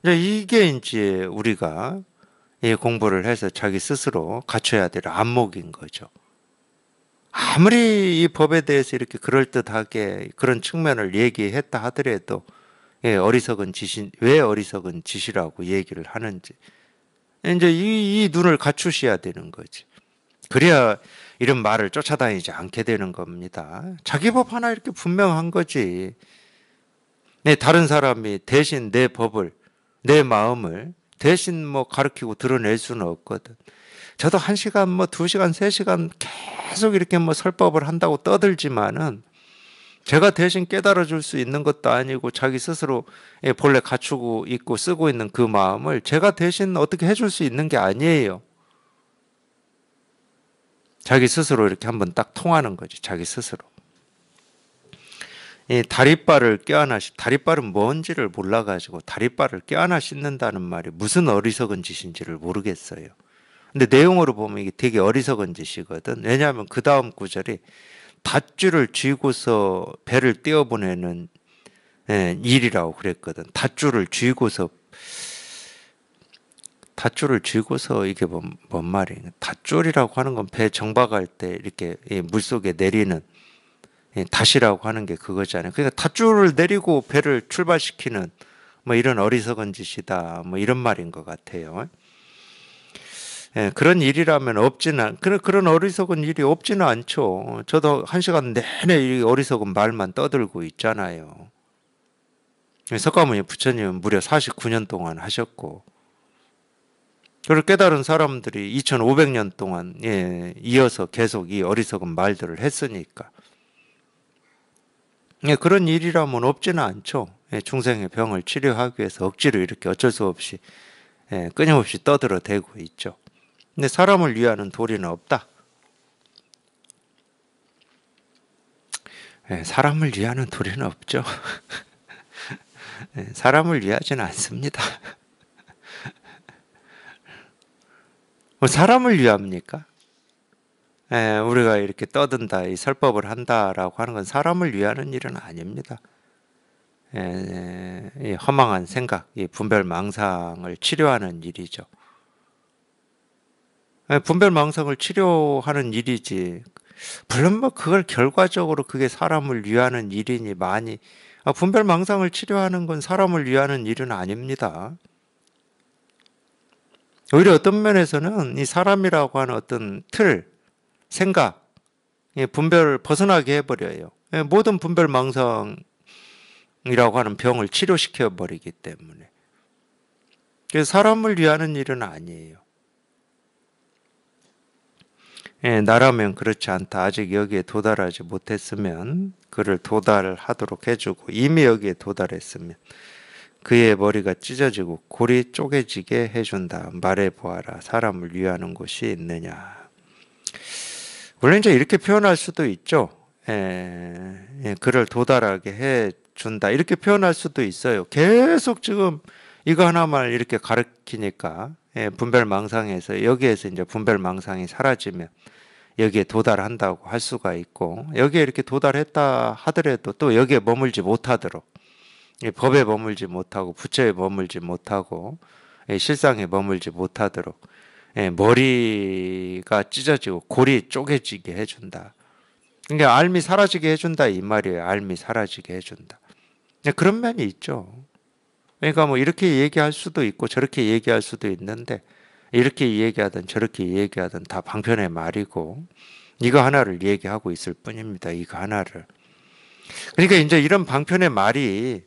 S1: 이게 이제 우리가 공부를 해서 자기 스스로 갖춰야 될 안목인 거죠. 아무리 이 법에 대해서 이렇게 그럴듯하게 그런 측면을 얘기했다 하더라도 어리석은 짓이 왜 어리석은 짓이라고 얘기를 하는지 이제 이 눈을 갖추셔야 되는 거지. 그래야 이런 말을 쫓아다니지 않게 되는 겁니다. 자기 법 하나 이렇게 분명한 거지. 네, 다른 사람이 대신 내 법을, 내 마음을 대신 뭐 가르치고 드러낼 수는 없거든. 저도 1시간, 뭐 2시간, 3시간 계속 이렇게 뭐 설법을 한다고 떠들지만은 제가 대신 깨달아 줄 수 있는 것도 아니고 자기 스스로 본래 갖추고 있고 쓰고 있는 그 마음을 제가 대신 어떻게 해줄 수 있는 게 아니에요. 자기 스스로 이렇게 한번 딱 통하는 거지, 자기 스스로. 이 다리빨을 껴안아, 다리빨은 뭔지를 몰라가지고 다리빨을 껴안아 씻는다는 말이 무슨 어리석은 짓인지를 모르겠어요. 근데 내용으로 보면 이게 되게 어리석은 짓이거든. 왜냐하면 그 다음 구절이 닷줄을 쥐고서 배를 떼어보내는 일이라고 그랬거든. 닷줄을 쥐고서 이게 뭔 말이에요? 닷줄이라고 하는 건 배 정박할 때 이렇게 물속에 내리는 닷이라고 하는 게 그거잖아요. 그러니까 닷줄을 내리고 배를 출발시키는 뭐 이런 어리석은 짓이다. 뭐 이런 말인 것 같아요. 그런 일이라면 그런 어리석은 일이 없지는 않죠. 저도 1시간 내내 이 어리석은 말만 떠들고 있잖아요. 석가모니 부처님은 무려 49년 동안 하셨고, 그걸 깨달은 사람들이 2500년 동안 이어서 계속 이 어리석은 말들을 했으니까. 그런 일이라면 없지는 않죠. 중생의 병을 치료하기 위해서 억지로 이렇게 어쩔 수 없이 끊임없이 떠들어대고 있죠. 근데 사람을 위하는 도리는 없다. 사람을 위하는 도리는 없죠. 사람을 위하지는 않습니다. 사람을 위합니까? 우리가 이렇게 떠든다, 이 설법을 한다라고 하는 건 사람을 위하는 일은 아닙니다. 이 허망한 생각, 이 분별망상을 치료하는 일이죠. 분별망상을 치료하는 일이지. 물론 뭐 그걸 결과적으로 그게 사람을 위하는 일이니 많이 분별망상을 치료하는 건 사람을 위하는 일은 아닙니다. 오히려 어떤 면에서는 이 사람이라고 하는 어떤 틀, 생각, 분별을 벗어나게 해버려요. 모든 분별망상이라고 하는 병을 치료시켜 버리기 때문에. 그래서 사람을 위하는 일은 아니에요. 나라면 그렇지 않다. 아직 여기에 도달하지 못했으면 그를 도달하도록 해주고, 이미 여기에 도달했으면 그의 머리가 찢어지고 골이 쪼개지게 해준다. 말해보아라. 사람을 위하는 곳이 있느냐. 물론 이제 이렇게 표현할 수도 있죠. 그를 도달하게 해준다. 이렇게 표현할 수도 있어요. 계속 지금 이거 하나만 이렇게 가르치니까 분별망상에서 여기에서 이제 분별망상이 사라지면 여기에 도달한다고 할 수가 있고, 여기에 이렇게 도달했다 하더라도 또 여기에 머물지 못하도록, 법에 머물지 못하고 부처에 머물지 못하고 실상에 머물지 못하도록 머리가 찢어지고 골이 쪼개지게 해준다. 그러니까 알미 사라지게 해준다 이 말이에요. 알미 사라지게 해준다. 그런 면이 있죠. 그러니까 뭐 이렇게 얘기할 수도 있고 저렇게 얘기할 수도 있는데, 이렇게 얘기하든 저렇게 얘기하든 다 방편의 말이고 이거 하나를 얘기하고 있을 뿐입니다. 이거 하나를. 그러니까 이제 이런 방편의 말이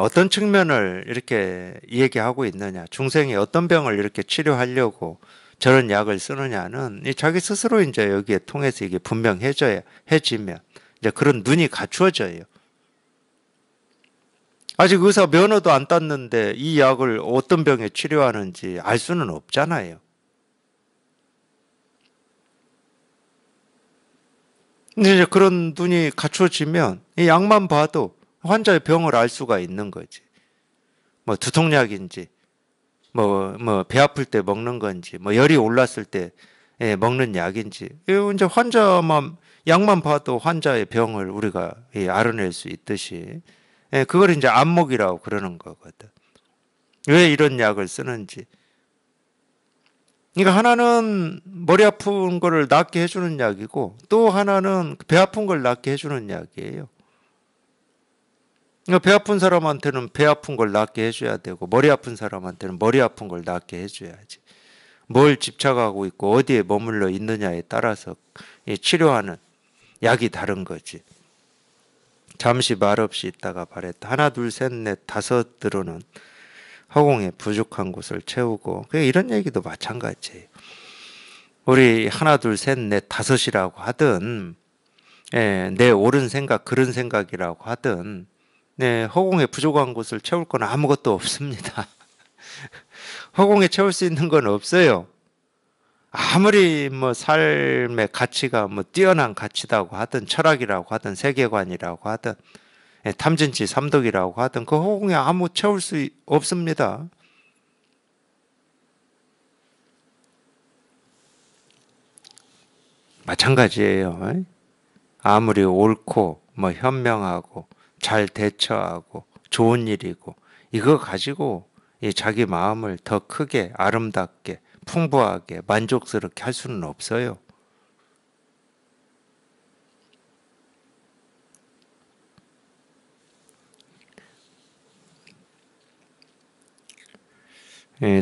S1: 어떤 측면을 이렇게 얘기하고 있느냐, 중생이 어떤 병을 이렇게 치료하려고 저런 약을 쓰느냐는 자기 스스로 이제 여기에 통해서 이게 해지면 이제 그런 눈이 갖추어져요. 아직 의사 면허도 안 땄는데 이 약을 어떤 병에 치료하는지 알 수는 없잖아요. 근데 이제 그런 눈이 갖추어지면 이 약만 봐도 환자의 병을 알 수가 있는 거지. 뭐 두통약인지, 뭐 배 아플 때 먹는 건지, 뭐 열이 올랐을 때 먹는 약인지, 이제 약만 봐도 환자의 병을 우리가 알아낼 수 있듯이, 그걸 이제 안목이라고 그러는 거거든. 왜 이런 약을 쓰는지. 그러니까 하나는 머리 아픈 거를 낫게 해주는 약이고, 또 하나는 배 아픈 걸 낫게 해주는 약이에요. 그러니까 배 아픈 사람한테는 배 아픈 걸 낫게 해줘야 되고, 머리 아픈 사람한테는 머리 아픈 걸 낫게 해줘야지. 뭘 집착하고 있고 어디에 머물러 있느냐에 따라서 치료하는 약이 다른 거지. 잠시 말없이 있다가 말했다. 하나, 둘, 셋, 넷, 다섯 들어는 허공에 부족한 곳을 채우고, 이런 얘기도 마찬가지예요. 우리 하나, 둘, 셋, 넷, 다섯이라고 하든, 내 옳은 생각, 그런 생각이라고 하든, 허공에 부족한 곳을 채울 건 아무것도 없습니다. 허공에 채울 수 있는 건 없어요. 아무리 뭐 삶의 가치가 뭐 뛰어난 가치다고 하든 철학이라고 하든 세계관이라고 하든 탐진치 삼독이라고 하든 그 허공에 아무 채울 수 없습니다. 마찬가지예요. 아무리 옳고 뭐 현명하고 잘 대처하고 좋은 일이고 이거 가지고 자기 마음을 더 크게 아름답게 풍부하게 만족스럽게 할 수는 없어요.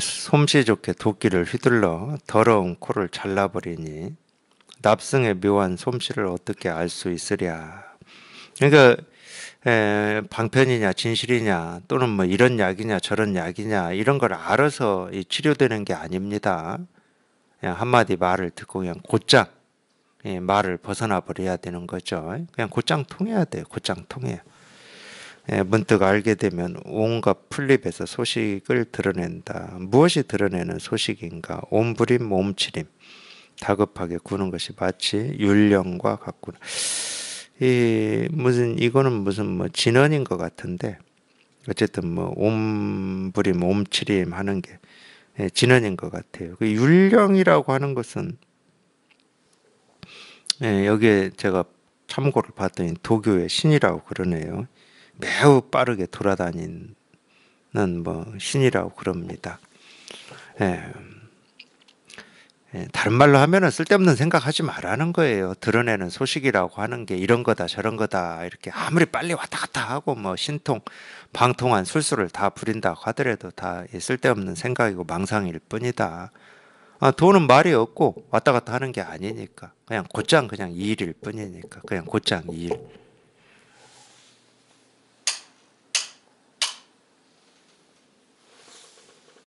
S1: 솜씨 좋게 도끼를 휘둘러 더러운 코를 잘라버리니 납승의 묘한 솜씨를 어떻게 알 수 있으랴. 그러니까 방편이냐 진실이냐 또는 뭐 이런 약이냐 저런 약이냐 이런 걸 알아서 치료되는 게 아닙니다. 그냥 한마디 말을 듣고 그냥 곧장 말을 벗어나 버려야 되는 거죠. 그냥 곧장 통해야 돼요. 곧장 통해요. 문득 알게 되면 온갖 풀립에서 소식을 드러낸다. 무엇이 드러내는 소식인가? 옴부림, 몸치림. 다급하게 구는 것이 마치 율령과 같구나. 이거는 무슨 뭐 진언인 것 같은데, 어쨌든 뭐 옴부림, 몸치림 하는 게 진언인 것 같아요. 그 율령이라고 하는 것은 여기에 제가 참고를 봤더니 도교의 신이라고 그러네요. 매우 빠르게 돌아다니는 뭐 신이라고 그럽니다. 다른 말로 하면은 쓸데없는 생각하지 말라는 거예요. 드러내는 소식이라고 하는 게 이런 거다 저런 거다 이렇게 아무리 빨리 왔다 갔다 하고 뭐 신통 방통한 술수를 다 부린다고 하더라도 다 쓸데없는 생각이고 망상일 뿐이다. 돈은 말이 없고 왔다 갔다 하는 게 아니니까 그냥 곧장 그냥 이 일일 뿐이니까 그냥 곧장 이 일.